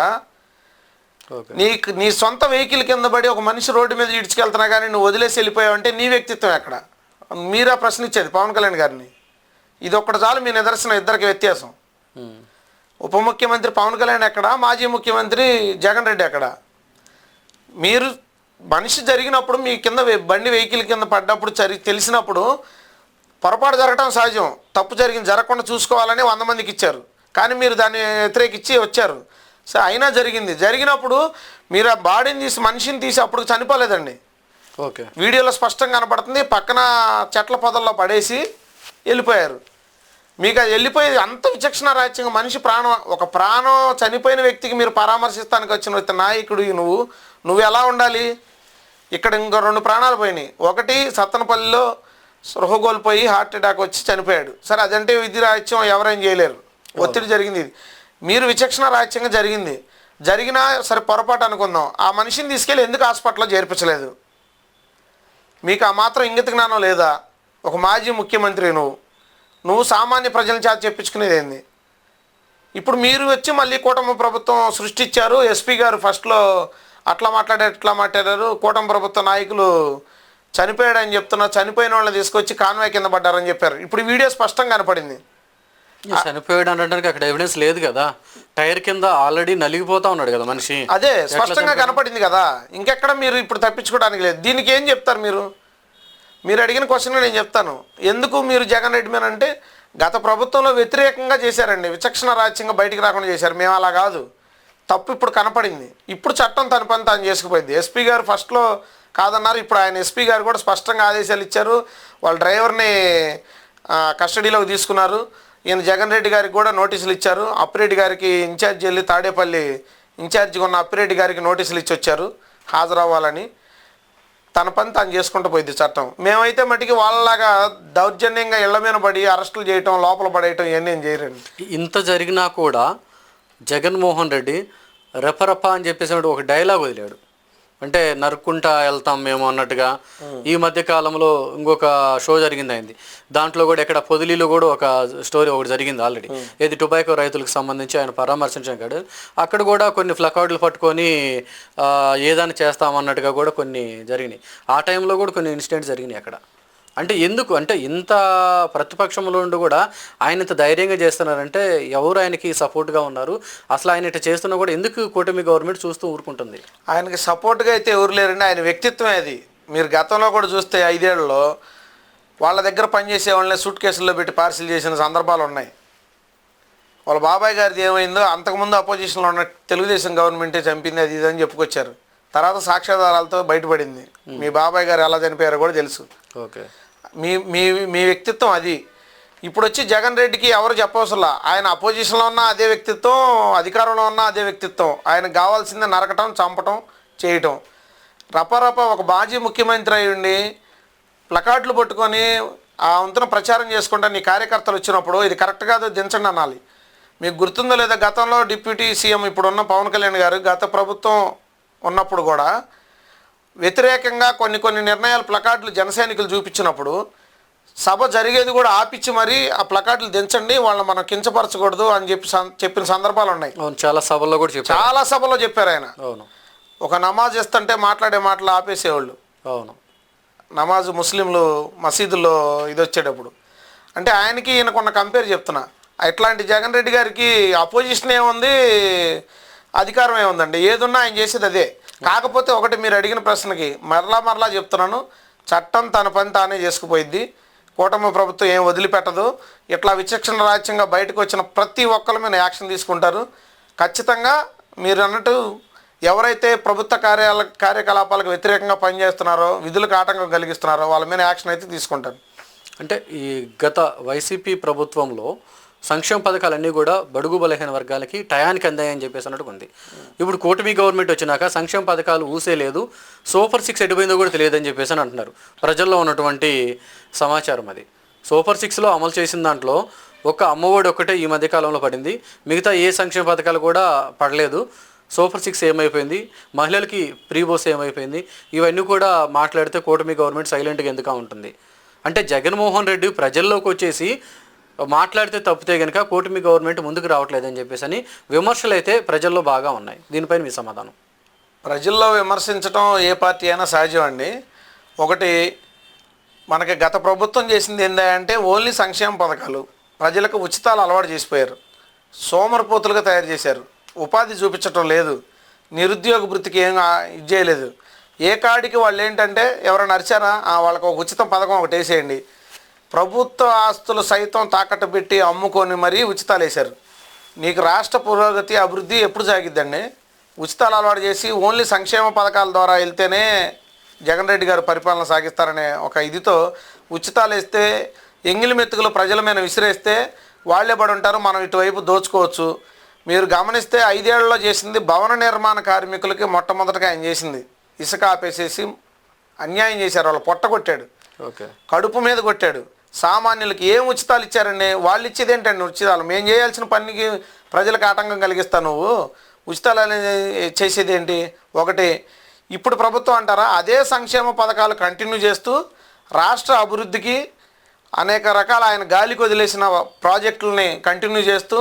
నీ సొంత వెహికల్ కింద పడి ఒక మనిషి రోడ్డు మీద ఇడ్చుకెళ్తున్నా కానీ నువ్వు వదిలేసి వెళ్ళిపోయావంటే నీ వ్యక్తిత్వం ఎక్కడ? మీరా ప్రశ్న ఇచ్చేది పవన్ కళ్యాణ్ గారిని. ఇది ఒక్కటి చాలు మీ నిదర్శనం, ఇద్దరికి వ్యత్యాసం. ఉప ముఖ్యమంత్రి పవన్ కళ్యాణ్ ఎక్కడ, మాజీ ముఖ్యమంత్రి జగన్ రెడ్డి ఎక్కడ? మీరు మనిషి జరిగినప్పుడు మీ కింద బండి వెహికల్ కింద పడ్డప్పుడు తెలిసినప్పుడు పొరపాటు జరగడం సహజం, తప్పు జరిగింది జరగకుండా చూసుకోవాలని 100 మందికి ఇచ్చారు, కానీ మీరు దాన్ని వ్యతిరేకించి వచ్చారు. సో అయినా జరిగినప్పుడు మీరు ఆ బాడీని తీసి మనిషిని తీసి అప్పుడు చనిపోలేదండి. ఓకే, వీడియోలో స్పష్టంగా కనపడుతుంది. పక్కన చెట్ల పొదల్లో పడేసి వెళ్ళిపోయారు. మీకు అది వెళ్ళిపోయేది అంత విచక్షణ రాజ్యంగా మనిషి ఒక ప్రాణం చనిపోయిన వ్యక్తికి మీరు పరామర్శిస్తానికి వచ్చిన నాయకుడు నువ్వు ఎలా ఉండాలి? ఇక్కడ ఇంకో 2 ప్రాణాలు పోయినాయి. ఒకటి సత్తనపల్లిలో స్పృహ కోల్పోయి హార్ట్ అటాక్ వచ్చి చనిపోయాడు. సరే అదంటే విధి రాహిత్యం, ఎవరేం చేయలేరు, ఒత్తిడి జరిగింది. ఇది మీరు విచక్షణ రాహిత్యంగా జరిగినా సరే పొరపాటు అనుకుందాం, ఆ మనిషిని తీసుకెళ్ళి ఎందుకు హాస్పిటల్లో చేర్పించలేదు? మీకు ఆ మాత్రం ఇంగిత జ్ఞానం లేదా? ఒక మాజీ ముఖ్యమంత్రి నువ్వు సామాన్య ప్రజల చేత చెప్పించుకునేది ఏంది? ఇప్పుడు మీరు వచ్చి మళ్ళీ కూటమి ప్రభుత్వం సృష్టించారు. ఎస్పీ గారు ఫస్ట్లో అట్లా మాట్లాడారు, కూటమి ప్రభుత్వ నాయకులు చనిపోయాడని చెప్తున్నారు, చనిపోయిన వాళ్ళని తీసుకొచ్చి కాన్వాయ్ కింద పడ్డారని చెప్పారు. ఇప్పుడు వీడియో స్పష్టంగా కనపడింది. చనిపోయాడు అనడానికి అక్కడ ఎవిడెన్స్ లేదు కదా, టైర్ కింద ఆల్రెడీ నలిగిపోతా ఉన్నాడు కదా మనిషి, అదే స్పష్టంగా కనపడింది కదా. ఇంకెక్కడ మీరు ఇప్పుడు తప్పించుకోవడానికి లేదు. దీనికి ఏం చెప్తారు మీరు అడిగిన క్వశ్చన్ నేను చెప్తాను. ఎందుకు మీరు జగన్ రెడ్డి మీద అంటే గత ప్రభుత్వంలో వ్యతిరేకంగా చేశారండి, విచక్షణ రాజ్యంగా బయటికి రాకుండా చేశారు. మేము అలా కాదు, తప్పు ఇప్పుడు కనపడింది. ఇప్పుడు చట్టం తన పని తాను చేసుకుపోయింది. ఎస్పీ గారు ఫస్ట్లో కాదన్నారు, ఇప్పుడు ఆయన ఎస్పీ గారు కూడా స్పష్టంగా ఆదేశాలు ఇచ్చారు. వాళ్ళ డ్రైవర్ని కస్టడీలోకి తీసుకున్నారు. ఈయన జగన్ రెడ్డి గారికి కూడా నోటీసులు ఇచ్చారు. అప్పిరెడ్డి గారికి ఇన్ఛార్జి వెళ్ళి తాడేపల్లి ఇన్ఛార్జిగా ఉన్న అప్పిరెడ్డి గారికి నోటీసులు ఇచ్చి వచ్చారు హాజరవ్వాలని. తన పని తాను చేసుకుంటూ పోయింది చట్టం. మేమైతే మటుకి వాళ్ళలాగా దౌర్జన్యంగా ఇళ్ల మీద పడి అరెస్టులు చేయటం, లోపల పడేయటం ఇవన్నీ ఏం చేయరండి. ఇంత జరిగినా కూడా జగన్మోహన్ రెడ్డి రెపరప అని చెప్పేసి ఒక డైలాగ్ వదిలాడు. అంటే నరుక్కుంటా వెళ్తాం మేము అన్నట్టుగా. ఈ మధ్య కాలంలో ఇంకొక షో జరిగింది అయింది, దాంట్లో కూడా ఇక్కడ పొదిలిలో కూడా ఒక స్టోరీ ఒకటి జరిగింది ఆల్రెడీ. ఏది టొబాకో రైతులకు సంబంధించి ఆయన పరామర్శించాడు. అక్కడ కూడా కొన్ని ప్లకార్డులు పట్టుకొని ఏదైనా చేస్తామన్నట్టుగా కూడా కొన్ని జరిగినాయి. ఆ టైంలో కూడా కొన్ని ఇన్సిడెంట్స్ జరిగినాయి అక్కడ. అంటే ఎందుకు అంటే ఇంత ప్రతిపక్షంలో ఉండి కూడా ఆయన ఇంత ధైర్యంగా చేస్తున్నారంటే ఎవరు ఆయనకి సపోర్ట్గా ఉన్నారు? అసలు ఆయన ఇట్లా చేస్తున్నా కూడా ఎందుకు కూటమి గవర్నమెంట్ చూస్తూ ఊరుకుంటుంది? ఆయనకి సపోర్ట్గా అయితే ఎవరు లేరండి, ఆయన వ్యక్తిత్వమే అది. మీరు గతంలో కూడా చూస్తే 5 ఏళ్లలో వాళ్ళ దగ్గర పనిచేసే వాళ్ళని సూట్ కేసుల్లో పెట్టి పార్సిల్ చేసిన సందర్భాలు ఉన్నాయి. వాళ్ళ బాబాయ్ గారిది ఏమైందో అంతకుముందు అపోజిషన్లో ఉన్న తెలుగుదేశం గవర్నమెంటే చంపింది అది ఇదని చెప్పుకొచ్చారు. తర్వాత సాక్ష్యాధారాలతో బయటపడింది. మీ బాబాయ్ గారు ఎలా చనిపోయారో కూడా తెలుసు. ఓకే, మీ వ్యక్తిత్వం అది. ఇప్పుడు వచ్చి జగన్ రెడ్డికి ఎవరు చెప్పవసలా, ఆయన అపోజిషన్లో ఉన్న అదే వ్యక్తిత్వం, అధికారంలో ఉన్న అదే వ్యక్తిత్వం. ఆయనకు కావాల్సిందే నరకటం, చంపటం, చేయటం. రపరప ఒక మాజీ ముఖ్యమంత్రి అయ్యుండి ప్లకార్డులు పట్టుకొని ఆ వంతున ప్రచారం చేసుకుంటా నీ కార్యకర్తలు వచ్చినప్పుడు ఇది కరెక్ట్ కాదు, దించండి అనాలి. మీకు గుర్తుందో లేదా, గతంలో డిప్యూటీ సీఎం ఇప్పుడున్న పవన్ కళ్యాణ్ గారు గత ప్రభుత్వం ఉన్నప్పుడు కూడా వ్యతిరేకంగా కొన్ని నిర్ణయాలు ప్లకార్డులు జనసైనికులు చూపించినప్పుడు సభ జరిగేది కూడా ఆపిచ్చి మరి ఆ ప్లకార్డులు దించండి, వాళ్ళని మనం కించపరచకూడదు అని చెప్పిన సందర్భాలు ఉన్నాయి. చాలా సభలో చెప్పారు ఆయన. అవును, ఒక నమాజ్ చేస్తుంటే మాట్లాడే మాటలు ఆపేసేవాళ్ళు. అవును, నమాజ్ ముస్లింలు మసీదుల్లో ఇది వచ్చేటప్పుడు. అంటే ఆయనకి ఈయనకున్న కంపేర్ చెప్తున్నా. ఇట్లాంటి జగన్ రెడ్డి గారికి అపోజిషన్ ఏముంది, అధికారం ఏముందండి? ఏదున్నా ఆయన చేసేది అదే. కాకపోతే ఒకటి, మీరు అడిగిన ప్రశ్నకి మరలా చెప్తున్నాను, చట్టం తన పని తానే చేసుకుపోయిద్ది. కూటమి ప్రభుత్వం ఏం వదిలిపెట్టదు. ఇట్లా విచక్షణ రాజ్యంగా బయటకు వచ్చిన ప్రతి ఒక్కరి మీద యాక్షన్ తీసుకుంటారు ఖచ్చితంగా. మీరు అన్నట్టు ఎవరైతే ప్రభుత్వ కార్యకలాపాలకు వ్యతిరేకంగా పనిచేస్తున్నారో, విధులకు ఆటంకం కలిగిస్తున్నారో వాళ్ళ మీద యాక్షన్ అయితే తీసుకుంటారు. అంటే ఈ గత వైసీపీ ప్రభుత్వంలో సంక్షేమ పథకాలన్నీ కూడా బడుగు బలహీన వర్గాలకి టయానికి అందాయని చెప్పేసి అన్నట్టు ఉంది. ఇప్పుడు కూటమి గవర్నమెంట్ వచ్చినాక సంక్షేమ పథకాలు ఊసే లేదు, సూపర్ 6 ఎడిపోయిందో కూడా తెలియదని చెప్పేసి అని అంటున్నారు. ప్రజల్లో ఉన్నటువంటి సమాచారం అది. సూపర్ 6లో అమలు చేసిన దాంట్లో ఒక అమ్మఒడి ఒక్కటే ఈ మధ్యకాలంలో పడింది, మిగతా ఏ సంక్షేమ పథకాలు కూడా పడలేదు. సూపర్ 6 ఏమైపోయింది, మహిళలకి ప్రీ బోస్ ఏమైపోయింది, ఇవన్నీ కూడా మాట్లాడితే కూటమి గవర్నమెంట్ సైలెంట్గా ఎందుకు ఉంటుంది? అంటే జగన్మోహన్ రెడ్డి ప్రజల్లోకి వచ్చేసి మాట్లాడితే తప్పితే కనుక కూటమి గవర్నమెంట్ ముందుకు రావట్లేదని చెప్పేసి అని విమర్శలు అయితే ప్రజల్లో బాగా ఉన్నాయి. దీనిపైన మీ సమాధానం? ప్రజల్లో విమర్శించడం ఏ పార్టీ అయినా సహజం అండి. ఒకటి, మనకి గత ప్రభుత్వం చేసింది ఏంటంటే ఓన్లీ సంక్షేమ పథకాలు, ప్రజలకు ఉచితాలు అలవాటు చేసిపోయారు, సోమరిపోతులుగా తయారు చేశారు, ఉపాధి చూపించటం లేదు, నిరుద్యోగ వృత్తికి ఏం ఇది చేయలేదు. ఏ కాడికి వాళ్ళు ఏంటంటే ఎవరైనా అరిచారా వాళ్ళకు ఒక ఉచిత పథకం ఒకటి వేసేయండి, ప్రభుత్వ ఆస్తులు సైతం తాకట్టు పెట్టి అమ్ముకొని మరీ ఉచితాలు వేశారు. నీకు రాష్ట్ర పురోగతి అభివృద్ధి ఎప్పుడు సాగిద్దండి? ఉచితాలు అలవాటు చేసి ఓన్లీ సంక్షేమ పథకాల ద్వారా వెళ్తేనే జగన్ రెడ్డి గారు పరిపాలన సాగిస్తారనే ఒక ఇదితో ఉచితాలు వేస్తే, ఎంగిలి మెతుకులు ప్రజల మీద విసిరేస్తే వాళ్ళే పడి ఉంటారు, మనం ఇటువైపు దోచుకోవచ్చు. మీరు గమనిస్తే 5 ఏళ్లలో చేసింది భవన నిర్మాణ కార్మికులకి మొట్టమొదటిగా ఆయన చేసింది ఇసుక ఆపేసేసి అన్యాయం చేశారు. వాళ్ళు పొట్ట కొట్టాడు, కడుపు మీద కొట్టాడు. సామాన్యులకి ఏం ఉచితాలు ఇచ్చారండి? వాళ్ళు ఇచ్చేది ఏంటండి ఉచితాలు? మేము చేయాల్సిన పనికి ప్రజలకు ఆటంకం కలిగిస్తా నువ్వు ఉచితాలు అనేది చేసేది ఏంటి? ఒకటి, ఇప్పుడు ప్రభుత్వం అంటారా అదే సంక్షేమ పథకాలు కంటిన్యూ చేస్తూ రాష్ట్ర అభివృద్ధికి అనేక రకాల ఆయన గాలికి వదిలేసిన ప్రాజెక్టులని కంటిన్యూ చేస్తూ,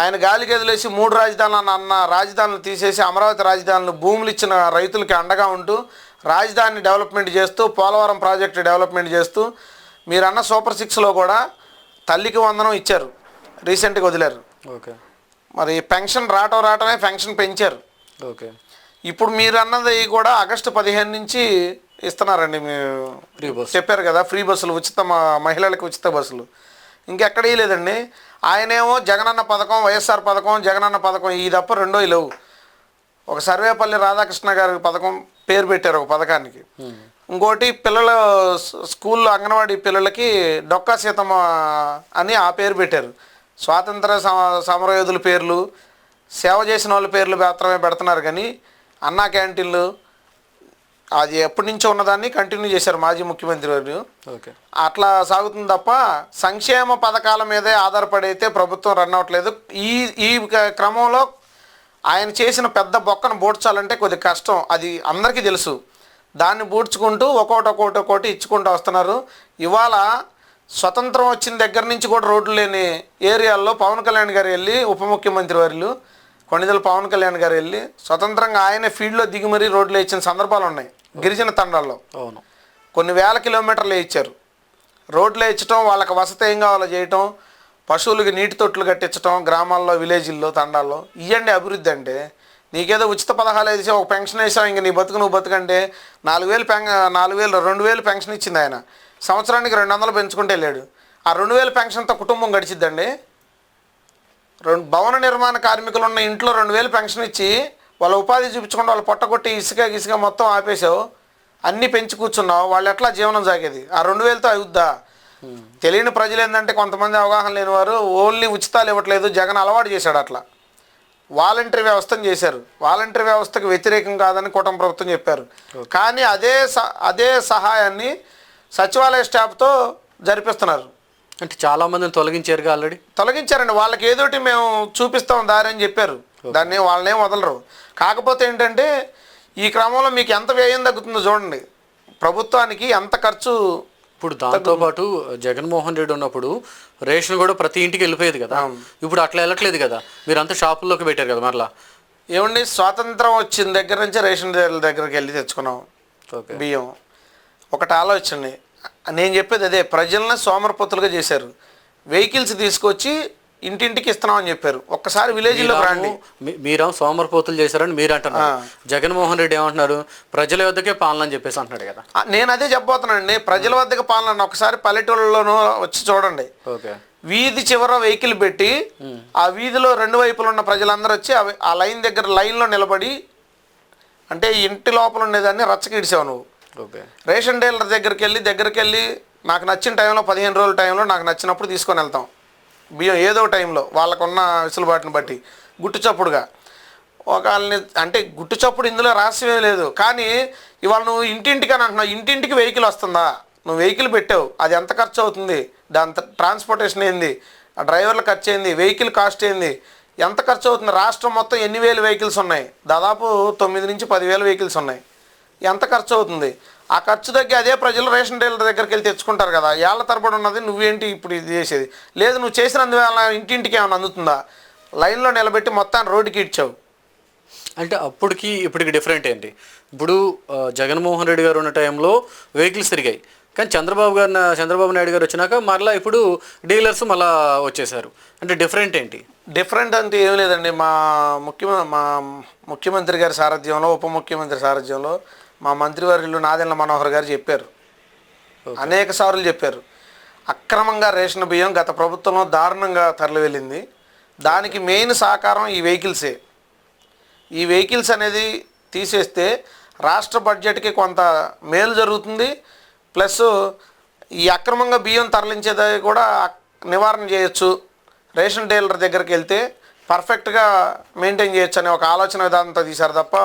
ఆయన గాలికి వదిలేసి 3 రాజధానులు అన్న రాజధానులు తీసేసి అమరావతి రాజధానులు భూములు ఇచ్చిన రైతులకి అండగా ఉంటూ రాజధాని డెవలప్మెంట్ చేస్తూ, పోలవరం ప్రాజెక్టు డెవలప్మెంట్ చేస్తూ, మీరన్న సూపర్ 6లో కూడా తల్లికి వందనం ఇచ్చారు, రీసెంట్గా వదిలేరు. మరి పెన్షన్ రావటమే పెన్షన్ పెంచారు. ఇప్పుడు మీరు అన్నది కూడా ఆగస్టు 15 నుంచి ఇస్తున్నారండి. మీరు చెప్పారు కదా ఫ్రీ బస్సులు, ఉచిత మహిళలకు ఉచిత బస్సులు. ఇంకెక్కడీ లేదండి. ఆయనేమో జగనన్న పథకం, వైఎస్ఆర్ పథకం, జగనన్న పథకం ఈ తప్ప రెండో లేవు. ఒక సర్వేపల్లి రాధాకృష్ణ గారి పథకం పేరు పెట్టారు ఒక పథకానికి. ఇంకోటి పిల్లల స్కూల్లో అంగన్వాడీ పిల్లలకి డొక్కా సీతమ్మ అని ఆ పేరు పెట్టారు. స్వాతంత్ర సమరయోధుల పేర్లు, సేవ చేసిన వాళ్ళ పేర్లు మాత్రమే పెడుతున్నారు. కానీ అన్నా క్యాంటీన్లు అది ఎప్పటి నుంచో ఉన్నదాన్ని కంటిన్యూ చేశారు మాజీ ముఖ్యమంత్రి వారు. అట్లా సాగుతుంది తప్ప సంక్షేమ పథకాల మీదే ఆధారపడైతే ప్రభుత్వం రన్ అవ్వట్లేదు. ఈ క్రమంలో ఆయన చేసిన పెద్ద బొక్కను బూడ్చాలంటే కొద్దిగా కష్టం, అది అందరికీ తెలుసు. దాన్ని బూడ్చుకుంటూ ఒక్కొక్కటి ఇచ్చుకుంటూ వస్తున్నారు. ఇవాళ స్వతంత్రం వచ్చిన దగ్గర నుంచి కూడా రోడ్లు లేని ఏరియాల్లో పవన్ కళ్యాణ్ గారు వెళ్ళి, ఉప ముఖ్యమంత్రి వారు కొణిదెల పవన్ కళ్యాణ్ గారు వెళ్ళి స్వతంత్రంగా ఆయన ఫీల్డ్లో దిగి మరీ రోడ్లు ఇచ్చిన సందర్భాలు ఉన్నాయి. గిరిజన తండాల్లో కొన్ని వేల కిలోమీటర్లు ఇచ్చారు. రోడ్లు ఇచ్చటం, వాళ్ళకి వసతి ఏం కావాలో చేయటం, పశువులకి నీటి తొట్లు కట్టించడం గ్రామాల్లో, విలేజ్ల్లో, తండాల్లో. ఇవ్వండి అభివృద్ధి అంటే. నీకేదో ఉచిత పథకాలు వేసి ఒక పెన్షన్ వేసావు, ఇంక నీ బతుకు నువ్వు బతుకంటే 2,000 పెన్షన్ ఇచ్చింది ఆయన. సంవత్సరానికి 200 పెంచుకుంటే వెళ్ళాడు. ఆ 2,000 పెన్షన్తో కుటుంబం గడిచిద్దండి. భవన నిర్మాణ కార్మికులు ఉన్న ఇంట్లో 2,000 పెన్షన్ ఇచ్చి వాళ్ళ ఉపాధి చూపించుకుంటే వాళ్ళు పొట్టగొట్టి ఇసుక మొత్తం ఆపేసావు, అన్నీ పెంచి కూర్చున్నావు, వాళ్ళు ఎట్లా జీవనం సాగేది? ఆ 2,000తో అవుద్దా? తెలియని ప్రజలు ఏంటంటే కొంతమంది అవగాహన లేని వారు ఓన్లీ ఉచితాలు ఇవ్వట్లేదు, జగన్ అలవాటు చేశాడు. అట్లా వాలంటరీ వ్యవస్థను చేశారు. వాలంటరీ వ్యవస్థకు వ్యతిరేకం కాదని కూటమి ప్రభుత్వం చెప్పారు. కానీ అదే సహాయాన్ని సచివాలయ స్టాఫ్తో జరిపిస్తున్నారు. అంటే చాలామందిని తొలగించారుగా, ఆల్రెడీ తొలగించారండి. వాళ్ళకి ఏదోటి మేము చూపిస్తాం దారి అని చెప్పారు. దాన్ని వాళ్ళనేం వదలరు. కాకపోతే ఏంటంటే ఈ క్రమంలో మీకు ఎంత వ్యయం తగ్గుతుందో చూడండి, ప్రభుత్వానికి ఎంత ఖర్చు. ఇప్పుడు దాంతోపాటు జగన్మోహన్ రెడ్డి ఉన్నప్పుడు రేషన్ కూడా ప్రతి ఇంటికి వెళ్ళిపోయేది కదా, ఇప్పుడు అట్లా వెళ్ళట్లేదు కదా, మీరు అంతా షాపుల్లోకి పెట్టారు కదా. మరలా ఏమండి, స్వాతంత్రం వచ్చిన దగ్గర నుంచి రేషన్ దగ్గరికి వెళ్ళి తెచ్చుకున్నాం బియ్యం. ఒకటి ఆలోచన, నేను చెప్పేది అదే, ప్రజలను సోమరపోతులుగా చేశారు. వెహికల్స్ తీసుకొచ్చి ఇంటింటికి ఇస్తున్నామని చెప్పారు. ఒక్కసారి విలేజ్లోకి రండి. మీరేమో సోమరపోతులు చేశారని మీరు అంటున్నారు. జగన్మోహన్ రెడ్డి ఏమంటున్నారు, ప్రజల వద్దకే పాలన అని చెప్పేసి అంటున్నాడు కదా. నేను అదే చెప్పబోతున్నానండి, ప్రజల వద్దకు పాలన. ఒకసారి పల్లెటూళ్ళలోనూ వచ్చి చూడండి. ఓకే, వీధి చివర వెహికల్ పెట్టి ఆ వీధిలో రెండు వైపులు ఉన్న ప్రజలందరూ వచ్చి ఆ లైన్ దగ్గర లైన్లో నిలబడి, అంటే ఇంటి లోపల ఉండేదాన్ని రచ్చకిడిసావు నువ్వు. ఓకే, రేషన్ డీలర్ దగ్గరికి వెళ్ళి నాకు నచ్చిన టైంలో 15 రోజుల టైంలో నాకు నచ్చినప్పుడు తీసుకొని వెళ్తాం బియ్యం, ఏదో టైంలో వాళ్ళకున్న వెసులుబాటుని బట్టి గుట్టు చప్పుడుగా ఒకళ్ళని. అంటే గుట్టు చప్పుడు ఇందులో రహస్యమే లేదు. కానీ ఇవాళ నువ్వు ఇంటింటికి అని అంటున్నావు, ఇంటింటికి వెహికల్ వస్తుందా? నువ్వు వెహికల్ పెట్టావు, అది ఎంత ఖర్చు అవుతుంది, దాని ట్రాన్స్పోర్టేషన్ ఏంది, ఆ డ్రైవర్ల ఖర్చు ఏంది, వెహికల్ కాస్ట్ ఏంది, ఎంత ఖర్చు అవుతుంది? రాష్ట్రం మొత్తం ఎన్ని వేల వెహికల్స్ ఉన్నాయి? దాదాపు 9 నుంచి 10,000 వెహికల్స్ ఉన్నాయి. ఎంత ఖర్చు అవుతుంది? ఆ ఖర్చు తగ్గి అదే ప్రజలు రేషన్ డీలర్ దగ్గరికి వెళ్ళి తెచ్చుకుంటారు కదా. ఏళ్ల తరబడి ఉన్నది నువ్వేంటి ఇప్పుడు ఇది చేసేది? లేదు, నువ్వు చేసినందువల్ల ఇంటింటికి ఏమైనా అందుతుందా? లైన్లో నిలబెట్టి మొత్తాన్ని రోడ్డుకి ఇచ్చావు. అంటే అప్పటికి ఇప్పటికి డిఫరెంట్ ఏంటి? ఇప్పుడు జగన్మోహన్ రెడ్డి గారు ఉన్న టైంలో వెహికల్స్ తిరిగాయి, కానీ చంద్రబాబు నాయుడు గారు వచ్చినాక మరలా ఇప్పుడు డీలర్స్ మళ్ళా వచ్చేసారు. అంటే డిఫరెంట్ ఏంటి? డిఫరెంట్ అంటే ఏం లేదండి. మా ముఖ్యమంత్రి గారి సారథ్యంలో, ఉప ముఖ్యమంత్రి సారథ్యంలో మా మంత్రివర్యులు నాదెండ్ల మనోహర్ గారు చెప్పారు, అనేక సార్లు చెప్పారు. అక్రమంగా రేషన్ బియ్యం గత ప్రభుత్వంలో దారుణంగా తరలి వెళ్ళింది. దానికి మెయిన్ సహకారం ఈ వెహికల్సే. ఈ వెహికల్స్ అనేది తీసేస్తే రాష్ట్ర బడ్జెట్కి కొంత మేలు జరుగుతుంది. ప్లస్ ఈ అక్రమంగా బియ్యం తరలించేది కూడా నివారణ చేయొచ్చు. రేషన్ డీలర్ దగ్గరికి వెళ్తే పర్ఫెక్ట్గా మెయింటైన్ చేయొచ్చు అనే ఒక ఆలోచన విధానంతో తీశారు తప్ప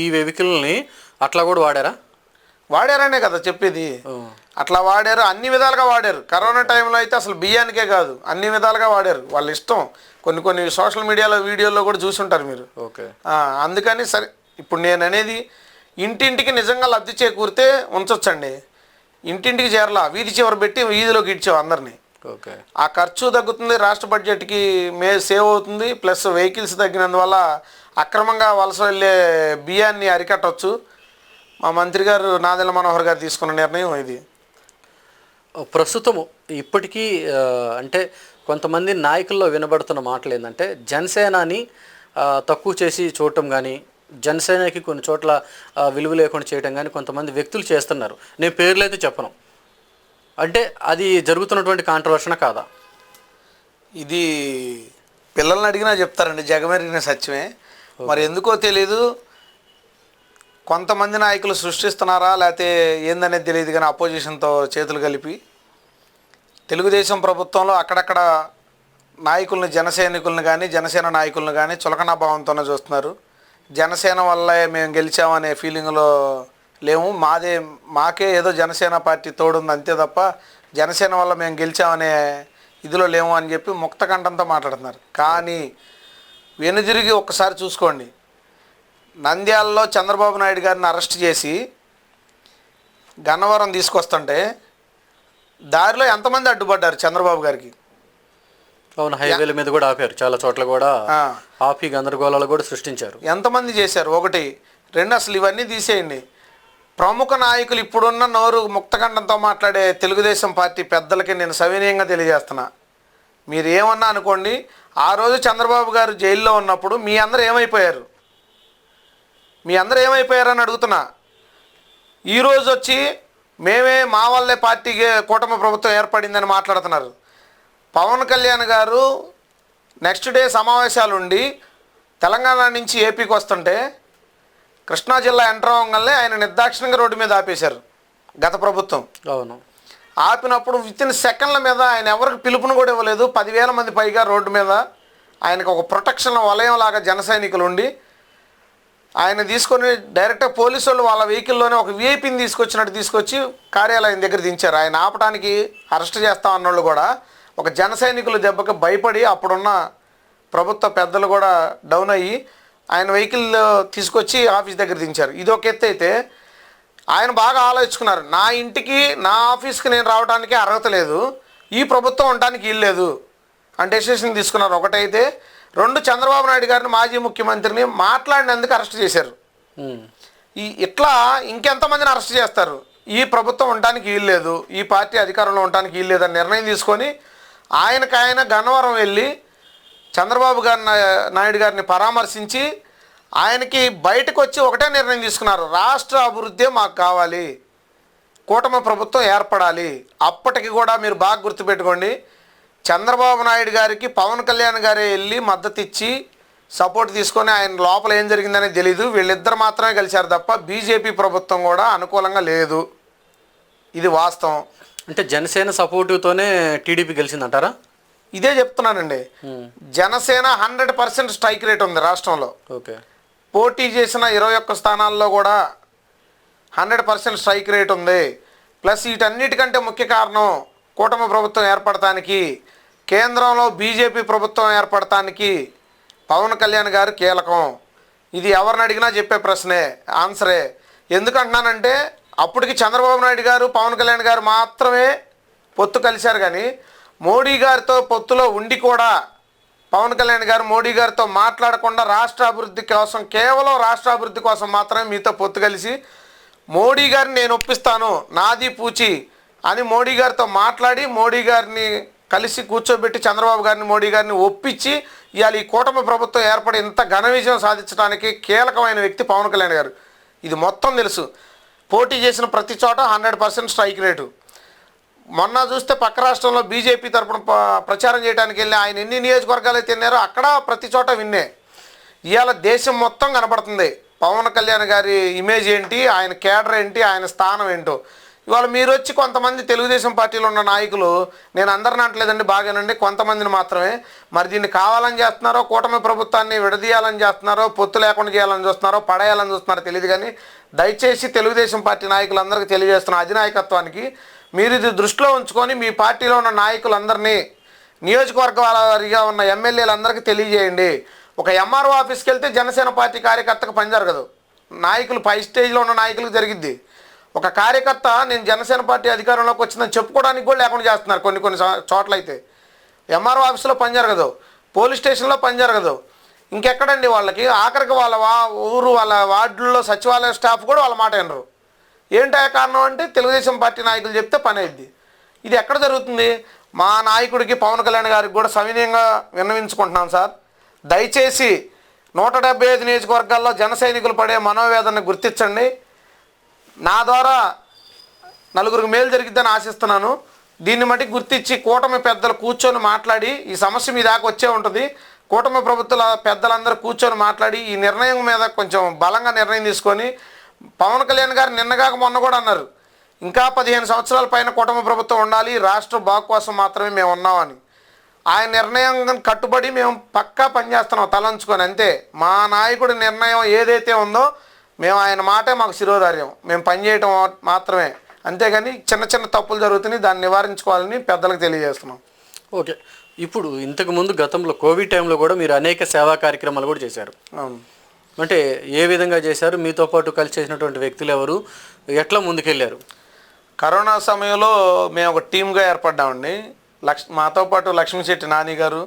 ఈ వెహికల్ని అట్లా కూడా వాడారనే కదా చెప్పేది. అట్లా వాడారు, అన్ని విధాలుగా వాడారు. కరోనా టైంలో అయితే అసలు బియ్యానికే కాదు, అన్ని విధాలుగా వాడారు. వాళ్ళ ఇష్టం. కొన్ని సోషల్ మీడియాలో వీడియోల్లో కూడా చూసి ఉంటారు మీరు. ఓకే, అందుకని సరే, ఇప్పుడు నేను అనేది ఇంటింటికి నిజంగా లబ్ధి చేకూరితే ఉంచొచ్చండి. ఇంటింటికి చేరలా, వీధి చివర పెట్టి వీధిలోకి ఇచ్చావు అందరినీ. ఓకే, ఆ ఖర్చు తగ్గుతుంది, రాష్ట్ర బడ్జెట్కి సేవ్ అవుతుంది. ప్లస్ వెహికల్స్ తగ్గినందువల్ల అక్రమంగా వలస వెళ్ళే బియ్యాన్ని అరికట్టవచ్చు. మా మంత్రి గారు నాదెండ్ల మనోహర్ గారు తీసుకున్న నిర్ణయం ఇది. ప్రస్తుతం ఇప్పటికీ అంటే కొంతమంది నాయకుల్లో వినబడుతున్న మాటలు ఏంటంటే, జనసేనని తక్కువ చేసి చూడటం కానీ, జనసేనకి కొన్ని చోట్ల విలువ లేకుండా చేయడం కానీ కొంతమంది వ్యక్తులు చేస్తున్నారు. నేను పేర్లు అయితే చెప్పను. అంటే అది జరుగుతున్నటువంటి కాంట్రవర్షన్ కాదా? ఇది పిల్లల్ని అడిగినా చెప్తారండి, జగమెరిగిన సత్యమే. మరి ఎందుకో తెలీదు, కొంతమంది నాయకులు సృష్టిస్తున్నారా లేకపోతే ఏందనేది తెలియదు, కానీ అపోజిషన్తో చేతులు కలిపి తెలుగుదేశం ప్రభుత్వంలో అక్కడక్కడ నాయకుల్ని, జనసైనికులను కానీ జనసేన నాయకులను కానీ చులకనా భావంతోనే చూస్తున్నారు. జనసేన వల్లే మేము గెలిచామనే ఫీలింగ్లో లేము. మాకే ఏదో జనసేన పార్టీ తోడుంది అంతే తప్ప జనసేన వల్ల మేము గెలిచామనే ఇదిలో లేము అని చెప్పి ముక్తకంఠంతో మాట్లాడుతున్నారు. కానీ వెనుదిరిగి ఒక్కసారి చూసుకోండి, నంద్యాలలో చంద్రబాబు నాయుడు గారిని అరెస్ట్ చేసి గన్నవరం తీసుకొస్తుంటే దారిలో ఎంతమంది అడ్డుపడ్డారు చంద్రబాబు గారికి? అవును, హైవేల మీద కూడా ఆపారు, చాలా చోట్ల కూడా ఆపి గందరగోళాలు కూడా సృష్టించారు. ఎంతమంది చేశారు? ఒకటి. రెండు, అసలు ఇవన్నీ తీసేయండి. ప్రముఖ నాయకులు ఇప్పుడున్న నోరు ముక్తఖండంతో మాట్లాడే తెలుగుదేశం పార్టీ పెద్దలకి నేను సవినయంగా తెలియజేస్తున్నా, మీరు ఏమన్నా అనుకోండి, ఆ రోజు చంద్రబాబు గారు జైల్లో ఉన్నప్పుడు మీ అందరూ ఏమైపోయారని అడుగుతున్నా. ఈరోజు వచ్చి మేమే మా వల్లే పార్టీకి కూటమి ప్రభుత్వం ఏర్పడిందని మాట్లాడుతున్నారు. పవన్ కళ్యాణ్ గారు నెక్స్ట్ డే సమావేశాలు ఉండి తెలంగాణ నుంచి ఏపీకి వస్తుంటే కృష్ణా జిల్లా ఎంటర్ అవ్వగానే ఆయన నిర్దాక్షిణ్యంగా రోడ్డు మీద ఆపేశారు గత ప్రభుత్వం. అవును, ఆపినప్పుడు వితిన్ సెకండ్ల మీద ఆయన ఎవరికి పిలుపును కూడా ఇవ్వలేదు. 10,000 మంది పైగా రోడ్డు మీద ఆయనకు ఒక ప్రొటెక్షన్ వలయం లాగా జన సైనికులు ఉండి ఆయన తీసుకొని డైరెక్ట్గా పోలీసు వాళ్ళు వాళ్ళ వెహికల్లోనే ఒక విఐపిని తీసుకొచ్చి కార్యాలయం దగ్గర దించారు. ఆయన ఆపడానికి అరెస్ట్ చేస్తాం అన్నోళ్ళు కూడా ఒక జన సైనికుల దెబ్బకి భయపడి అప్పుడున్న ప్రభుత్వ పెద్దలు కూడా డౌన్ అయ్యి ఆయన వెహికల్ తీసుకొచ్చి ఆఫీస్ దగ్గర దించారు. ఇది ఒక ఎత్తు అయితే, ఆయన బాగా ఆలోచించుకున్నారు, నా ఇంటికి నా ఆఫీస్కి నేను రావడానికి అర్హత లేదు, ఈ ప్రభుత్వం ఉండడానికి ఇల్లేదు అని డెసిషన్ తీసుకున్నారు. ఒకటైతే. రెండు, చంద్రబాబు నాయుడు గారిని మాజీ ముఖ్యమంత్రిని మాట్లాడినందుకు అరెస్ట్ చేశారు. ఇట్లా ఇంకెంతమందిని అరెస్ట్ చేస్తారు? ఈ ప్రభుత్వం ఉండడానికి వీల్లేదు, ఈ పార్టీ అధికారంలో ఉండడానికి వీల్లేదని నిర్ణయం తీసుకొని ఆయన గన్నవరం వెళ్ళి చంద్రబాబు నాయుడు గారిని పరామర్శించి ఆయనకి బయటకు వచ్చి ఒకటే నిర్ణయం తీసుకున్నారు, రాష్ట్ర అభివృద్ధి మాకు కావాలి, కూటమి ప్రభుత్వం ఏర్పడాలి. అప్పటికి కూడా మీరు బాగా గుర్తుపెట్టుకోండి, చంద్రబాబు నాయుడు గారికి పవన్ కళ్యాణ్ గారే వెళ్ళి మద్దతు ఇచ్చి సపోర్ట్ తీసుకొని ఆయన లోపల ఏం జరిగిందని తెలీదు, వీళ్ళిద్దరు మాత్రమే కలిశారు తప్ప బీజేపీ ప్రభుత్వం కూడా అనుకూలంగా లేదు. ఇది వాస్తవం. అంటే జనసేన సపోర్టుతోనే టీడీపీ గెలిచిందంటారా? ఇదే చెప్తున్నానండి. జనసేన 100% స్ట్రైక్ రేట్ ఉంది రాష్ట్రంలో. ఓకే. పోటీ చేసిన 21 స్థానాల్లో కూడా 100% స్ట్రైక్ రేట్ ఉంది. ప్లస్ వీటన్నిటికంటే ముఖ్య కారణం కూటమి ప్రభుత్వం ఏర్పడటానికి, కేంద్రంలో బీజేపీ ప్రభుత్వం ఏర్పడటానికి పవన్ కళ్యాణ్ గారు కీలకం. ఇది ఎవరిని అడిగినా చెప్పే ప్రశ్నే, ఆన్సరే. ఎందుకంటున్నానంటే అప్పటికి చంద్రబాబు నాయుడు గారు పవన్ కళ్యాణ్ గారు మాత్రమే పొత్తు కలిశారు, కానీ మోడీ గారితో పొత్తులో ఉండి కూడా పవన్ కళ్యాణ్ గారు మోడీ గారితో మాట్లాడకుండా రాష్ట్ర అభివృద్ధి కోసం, కేవలం రాష్ట్ర అభివృద్ధి కోసం మాత్రమే మీతో పొత్తు కలిసి మోడీ గారిని నేను ఒప్పిస్తాను, నాది పూచి అని మోడీ గారితో మాట్లాడి మోడీ గారిని కలిసి కూర్చోబెట్టి చంద్రబాబు గారిని మోడీ గారిని ఒప్పించి ఇవాళ ఈ కూటమి ప్రభుత్వం ఏర్పడి ఇంత ఘన విజయం సాధించడానికి కీలకమైన వ్యక్తి పవన్ కళ్యాణ్ గారు. ఇది మొత్తం తెలుసు. పోటీ చేసిన ప్రతి చోట 100% స్ట్రైక్ రేటు. మొన్న చూస్తే పక్క రాష్ట్రంలో బీజేపీ తరపున ప్రచారం చేయడానికి వెళ్ళి ఆయన ఎన్ని నియోజకవర్గాలు అయితే తిన్నారో అక్కడ ప్రతి చోట విన్నే. ఇవాళ దేశం మొత్తం కనపడుతుంది పవన్ కళ్యాణ్ గారి ఇమేజ్ ఏంటి, ఆయన కేడర్ ఏంటి, ఆయన స్థానం ఏంటో. ఇవాళ మీరు వచ్చి కొంతమంది తెలుగుదేశం పార్టీలో ఉన్న నాయకులు, నేను అందరిని అంటలేదండి, బాగానండి, కొంతమందిని మాత్రమే, మరి దీన్ని కావాలని చేస్తున్నారో, కూటమి ప్రభుత్వాన్ని విడదీయాలని చేస్తున్నారో, పొత్తు లేకుండా చేయాలని చూస్తున్నారో, పడేయాలని చూస్తున్నారో తెలియదు, కానీ దయచేసి తెలుగుదేశం పార్టీ నాయకులందరికీ తెలియజేస్తున్న అధినాయకత్వానికి మీరు ఇది దృష్టిలో ఉంచుకొని మీ పార్టీలో ఉన్న నాయకులందరినీ, నియోజకవర్గాల వారిగా ఉన్న ఎమ్మెల్యేలందరికీ తెలియజేయండి. ఒక ఎంఆర్ఓ ఆఫీస్కి వెళ్తే జనసేన పార్టీ కార్యకర్తకు పని జరగదు, నాయకులు పై స్టేజ్లో ఉన్న నాయకులకు జరిగిద్ది. ఒక కార్యకర్త నేను జనసేన పార్టీ అధికారంలోకి వచ్చిందని చెప్పుకోవడానికి కూడా లేకుండా చేస్తున్నారు కొన్ని చోట్ల. అయితే ఎంఆర్ఓ ఆఫీస్లో పని జరగదు, పోలీస్ స్టేషన్లో పని జరగదు, ఇంకెక్కడండి వాళ్ళకి. ఆఖరికి వాళ్ళ ఊరు వాళ్ళ వార్డుల్లో సచివాలయ స్టాఫ్ కూడా వాళ్ళ మాట వినరు. ఏంటా కారణం అంటే తెలుగుదేశం పార్టీ నాయకులు చెప్తే పని అయింది. ఇది ఎక్కడ జరుగుతుంది? మా నాయకుడికి పవన్ కళ్యాణ్ గారికి కూడా సవినయంగా విన్నవించుకుంటున్నాం సార్, దయచేసి 175 నియోజకవర్గాల్లో జన సైనికులు పడే మనోవేదనని గుర్తించండి. నా ద్వారా నలుగురికి మేలు జరిగిద్దని ఆశిస్తున్నాను. దీన్ని మట్టి గుర్తించి కూటమి పెద్దలు కూర్చొని మాట్లాడి, ఈ సమస్య మీ దాకా వచ్చే ఉంటుంది, కూటమి ప్రభుత్వాల పెద్దలందరూ కూర్చొని మాట్లాడి ఈ నిర్ణయం మీద కొంచెం బలంగా నిర్ణయం తీసుకొని, పవన్ కళ్యాణ్ గారు నిన్నగాక మొన్న కూడా అన్నారు, ఇంకా 15 సంవత్సరాల పైన కూటమి ప్రభుత్వం ఉండాలి, రాష్ట్ర బాగు కోసం మాత్రమే మేము ఉన్నామని. ఆయన నిర్ణయం కట్టుబడి మేము పక్కా పనిచేస్తున్నాం తలంచుకొని, అంతే. మా నాయకుడి నిర్ణయం ఏదైతే ఉందో మేము ఆయన మాటే మాకు శిరోధార్యం, మేము పనిచేయటం మాత్రమే, అంతేగాని చిన్న చిన్న తప్పులు జరుగుతున్నాయి, దాన్ని నివారించుకోవాలని పెద్దలకు తెలియజేస్తున్నాం. ఓకే. ఇప్పుడు ఇంతకుముందు గతంలో కోవిడ్ టైంలో కూడా మీరు అనేక సేవా కార్యక్రమాలు కూడా చేశారు. అంటే ఏ విధంగా చేశారు? మీతో పాటు కలిసి చేసినటువంటి వ్యక్తులు ఎవరు, ఎట్లా ముందుకెళ్ళారు? కరోనా సమయంలో మేము ఒక టీమ్గా ఏర్పడ్డామండి. మాతో పాటు లక్ష్మీశెట్టి నాని గారు,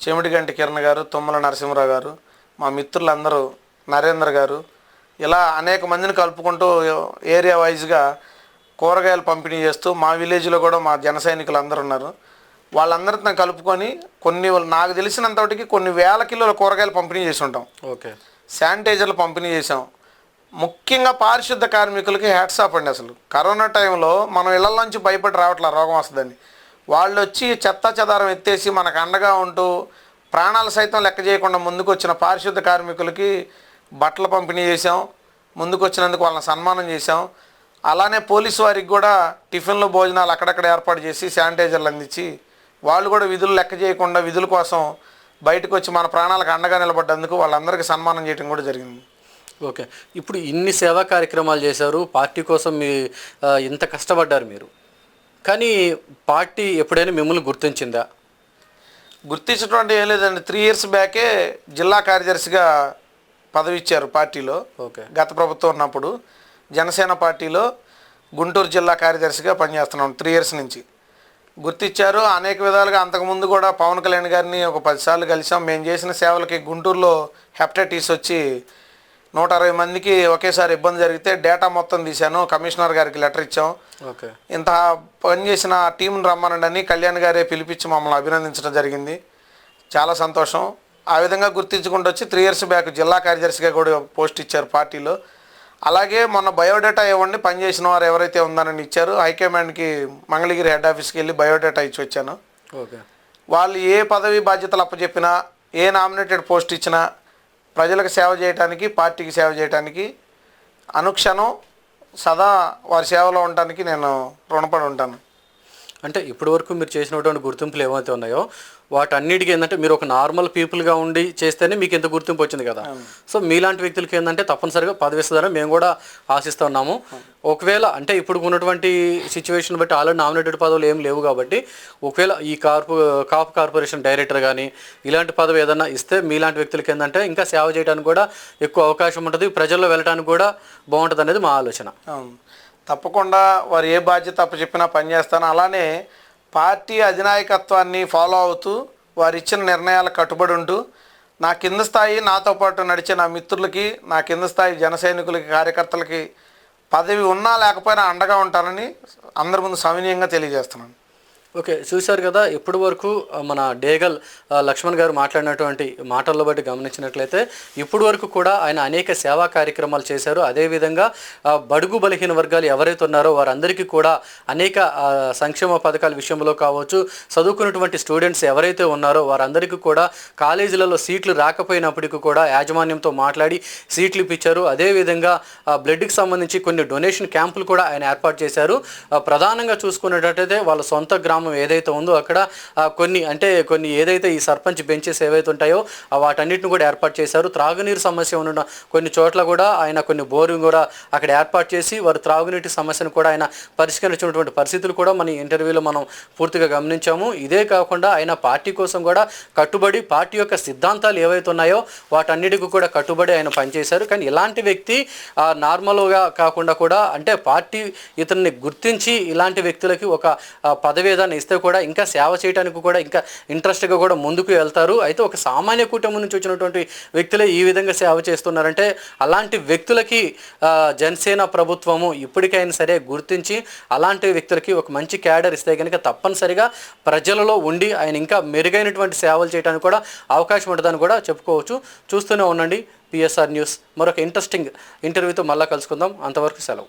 చెమిటిగంటి కిరణ్ గారు, తుమ్మల నరసింహరావు గారు, మా మిత్రులందరూ, నరేంద్ర గారు, ఇలా అనేక మందిని కలుపుకుంటూ ఏరియా వైజ్గా కూరగాయలు పంపిణీ చేస్తూ, మా విలేజ్లో కూడా మా జన సైనికులు అందరూ ఉన్నారు, వాళ్ళందరితో కలుపుకొని నాకు తెలిసినంతటికి కొన్ని వేల కిలోల కూరగాయలు పంపిణీ చేసి ఉంటాం. ఓకే. శానిటైజర్లు పంపిణీ చేసాం. ముఖ్యంగా పారిశుద్ధ కార్మికులకి హ్యాట్స్ ఆఫ్ అండి. అసలు కరోనా టైంలో మనం ఇళ్లలోంచి భయపడి రావట్లా రోగం వస్తుందని, వాళ్ళు వచ్చి చెత్త చెదారం ఎత్తేసి మనకు అండగా ఉంటూ ప్రాణాలు సైతం లెక్క చేయకుండా ముందుకు వచ్చిన పారిశుద్ధ కార్మికులకి బట్టలు పంపిణీ చేసాం. ముందుకు వచ్చినందుకు వాళ్ళని సన్మానం చేసాం. అలానే పోలీసు వారికి కూడా టిఫిన్లు భోజనాలు అక్కడక్కడ ఏర్పాటు చేసి శానిటైజర్లు అందించి, వాళ్ళు కూడా విధులు లెక్క చేయకుండా విధుల కోసం బయటకు వచ్చి మన ప్రాణాలకు అండగా నిలబడ్డందుకు వాళ్ళందరికీ సన్మానం చేయడం కూడా జరిగింది. ఓకే. ఇప్పుడు ఇన్ని సేవా కార్యక్రమాలు చేశారు, పార్టీ కోసం ఇంత కష్టపడ్డారు మీరు, కానీ పార్టీ ఎప్పుడైనా మిమ్మల్ని గుర్తించిందా? గుర్తించడం అంటే ఏం లేదండి. 3 years బ్యాకే జిల్లా కార్యదర్శిగా పదవి ఇచ్చారు పార్టీలో. ఓకే. గత ప్రభుత్వం ఉన్నప్పుడు జనసేన పార్టీలో గుంటూరు జిల్లా కార్యదర్శిగా పనిచేస్తున్నాం 3 years నుంచి. గుర్తించారు అనేక విధాలుగా. అంతకుముందు కూడా పవన్ కళ్యాణ్ గారిని ఒక 10 సార్లు కలిసాం. మేము చేసిన సేవలకి గుంటూరులో హెపటైటిస్ వచ్చి 160 మందికి ఒకేసారి ఇబ్బంది జరిగితే డేటా మొత్తం తీశాను, కమిషనర్ గారికి లెటర్ ఇచ్చాం. ఓకే. ఇంత పనిచేసిన టీంని రమ్మనండి అని కళ్యాణ్ గారే పిలిపించి మమ్మల్ని అభినందించడం జరిగింది. చాలా సంతోషం. ఆ విధంగా గుర్తించుకుంటూ వచ్చి 3 years బ్యాక్ జిల్లా కార్యదర్శిగా కూడా పోస్ట్ ఇచ్చారు పార్టీలో. అలాగే మొన్న బయోడేటా ఇవ్వండి పనిచేసిన వారు ఎవరైతే ఉందని ఇచ్చారు. హైకమాండ్కి మంగళగిరి హెడ్ ఆఫీస్కి వెళ్ళి బయోడేటా ఇచ్చి వచ్చాను. ఓకే. వాళ్ళు ఏ పదవి బాధ్యతలు అప్పచెప్పినా, ఏ నామినేటెడ్ పోస్ట్ ఇచ్చినా ప్రజలకు సేవ చేయడానికి, పార్టీకి సేవ చేయడానికి అనుక్షణం సదా వారి సేవలో ఉండడానికి నేను రుణపడి ఉంటాను. అంటే ఇప్పటి వరకు మీరు చేసినటువంటి గుర్తింపులు ఏవైతే ఉన్నాయో వాటన్నిటికీ ఏంటంటే మీరు ఒక నార్మల్ పీపుల్గా ఉండి చేస్తేనే మీకు ఇంత గుర్తింపు వచ్చింది కదా. సో మీలాంటి వ్యక్తులకి ఏంటంటే తప్పనిసరిగా పదవి ఇస్తుందని మేము కూడా ఆశిస్తున్నాము. ఒకవేళ అంటే ఇప్పుడు ఉన్నటువంటి సిచ్యువేషన్ బట్టి ఆల్రెడీ నామినేటెడ్ పదవులు ఏం లేవు కాబట్టి ఒకవేళ ఈ కాపు కార్పొరేషన్ డైరెక్టర్ కానీ ఇలాంటి పదవి ఏదైనా ఇస్తే మీలాంటి వ్యక్తులకి ఏంటంటే ఇంకా సేవ చేయడానికి కూడా ఎక్కువ అవకాశం ఉంటుంది, ప్రజల్లో వెళ్ళడానికి కూడా బాగుంటుంది అనేది మా ఆలోచన. తప్పకుండా వారు ఏ బాధ్యత అప్పచెప్పినా పనిచేస్తాను. అలానే పార్టీ అధినాయకత్వాన్ని ఫాలో అవుతూ వారు ఇచ్చిన నిర్ణయాలకు కట్టుబడి ఉంటూ నా కింద స్థాయి నాతో పాటు నడిచే నా మిత్రులకి, నా కింద స్థాయి జన సైనికులకి, కార్యకర్తలకి పదవి ఉన్నా లేకపోయినా అండగా ఉంటానని అందరి ముందు సవినయంగా తెలియజేస్తున్నాను. ఓకే, చూశారు కదా ఇప్పటి వరకు మన డేగల్ లక్ష్మణ్ గారు మాట్లాడినటువంటి మాటల్లో బట్టి గమనించినట్లయితే ఇప్పటి వరకు కూడా ఆయన అనేక సేవా కార్యక్రమాలు చేశారు. అదేవిధంగా బడుగు బలహీన వర్గాలు ఎవరైతే ఉన్నారో వారందరికీ కూడా అనేక సంక్షేమ పథకాల విషయంలో కావచ్చు, చదువుకున్నటువంటి స్టూడెంట్స్ ఎవరైతే ఉన్నారో వారందరికీ కూడా కాలేజీలలో సీట్లు రాకపోయినప్పటికీ కూడా యాజమాన్యంతో మాట్లాడి సీట్లు ఇప్పించారు. అదేవిధంగా బ్లడ్కి సంబంధించి కొన్ని డొనేషన్ క్యాంపులు కూడా ఆయన ఏర్పాటు చేశారు. ప్రధానంగా చూసుకున్నట్టయితే వాళ్ళ సొంత గ్రామం ఏదైతే ఉందో అక్కడ కొన్ని ఏదైతే ఈ సర్పంచ్ బెంచెస్ ఏవైతే ఉంటాయో వాటన్నిటిని కూడా ఏర్పాటు చేశారు. త్రాగునీరు సమస్య ఉన్న కొన్ని చోట్ల కూడా ఆయన కొన్ని బోరింగ్ కూడా అక్కడ ఏర్పాటు చేసి వారు త్రాగునీటి సమస్యను కూడా ఆయన పరిష్కరించినటువంటి పరిస్థితులు కూడా మన ఇంటర్వ్యూలో మనం పూర్తిగా గమనించాము. ఇదే కాకుండా ఆయన పార్టీ కోసం కూడా కట్టుబడి పార్టీ యొక్క సిద్ధాంతాలు ఏవైతే ఉన్నాయో వాటన్నిటికీ కూడా కట్టుబడి ఆయన పనిచేశారు. కానీ ఇలాంటి వ్యక్తి నార్మల్గా కాకుండా కూడా అంటే పార్టీ ఇతన్ని గుర్తించి ఇలాంటి వ్యక్తులకి ఒక పదవి ఏదైనా ఇస్తే కూడా ఇంకా సేవ చేయడానికి కూడా ఇంకా ఇంట్రెస్ట్గా కూడా ముందుకు వెళ్తారు. అయితే ఒక సామాన్య కుటుంబం నుంచి వచ్చినటువంటి వ్యక్తులే ఈ విధంగా సేవ చేస్తున్నారంటే అలాంటి వ్యక్తులకి జనసేన ప్రభుత్వము ఇప్పటికైనా సరే గుర్తించి అలాంటి వ్యక్తులకి ఒక మంచి క్యాడర్ ఇస్తే కనుక తప్పనిసరిగా ప్రజలలో ఉండి ఆయన ఇంకా మెరుగైనటువంటి సేవలు చేయడానికి కూడా అవకాశం ఉంటుందని కూడా చెప్పుకోవచ్చు. చూస్తూనే ఉండండి PSR న్యూస్. మరొక ఇంట్రెస్టింగ్ ఇంటర్వ్యూతో మళ్ళీ కలుసుకుందాం. అంతవరకు సెలవు.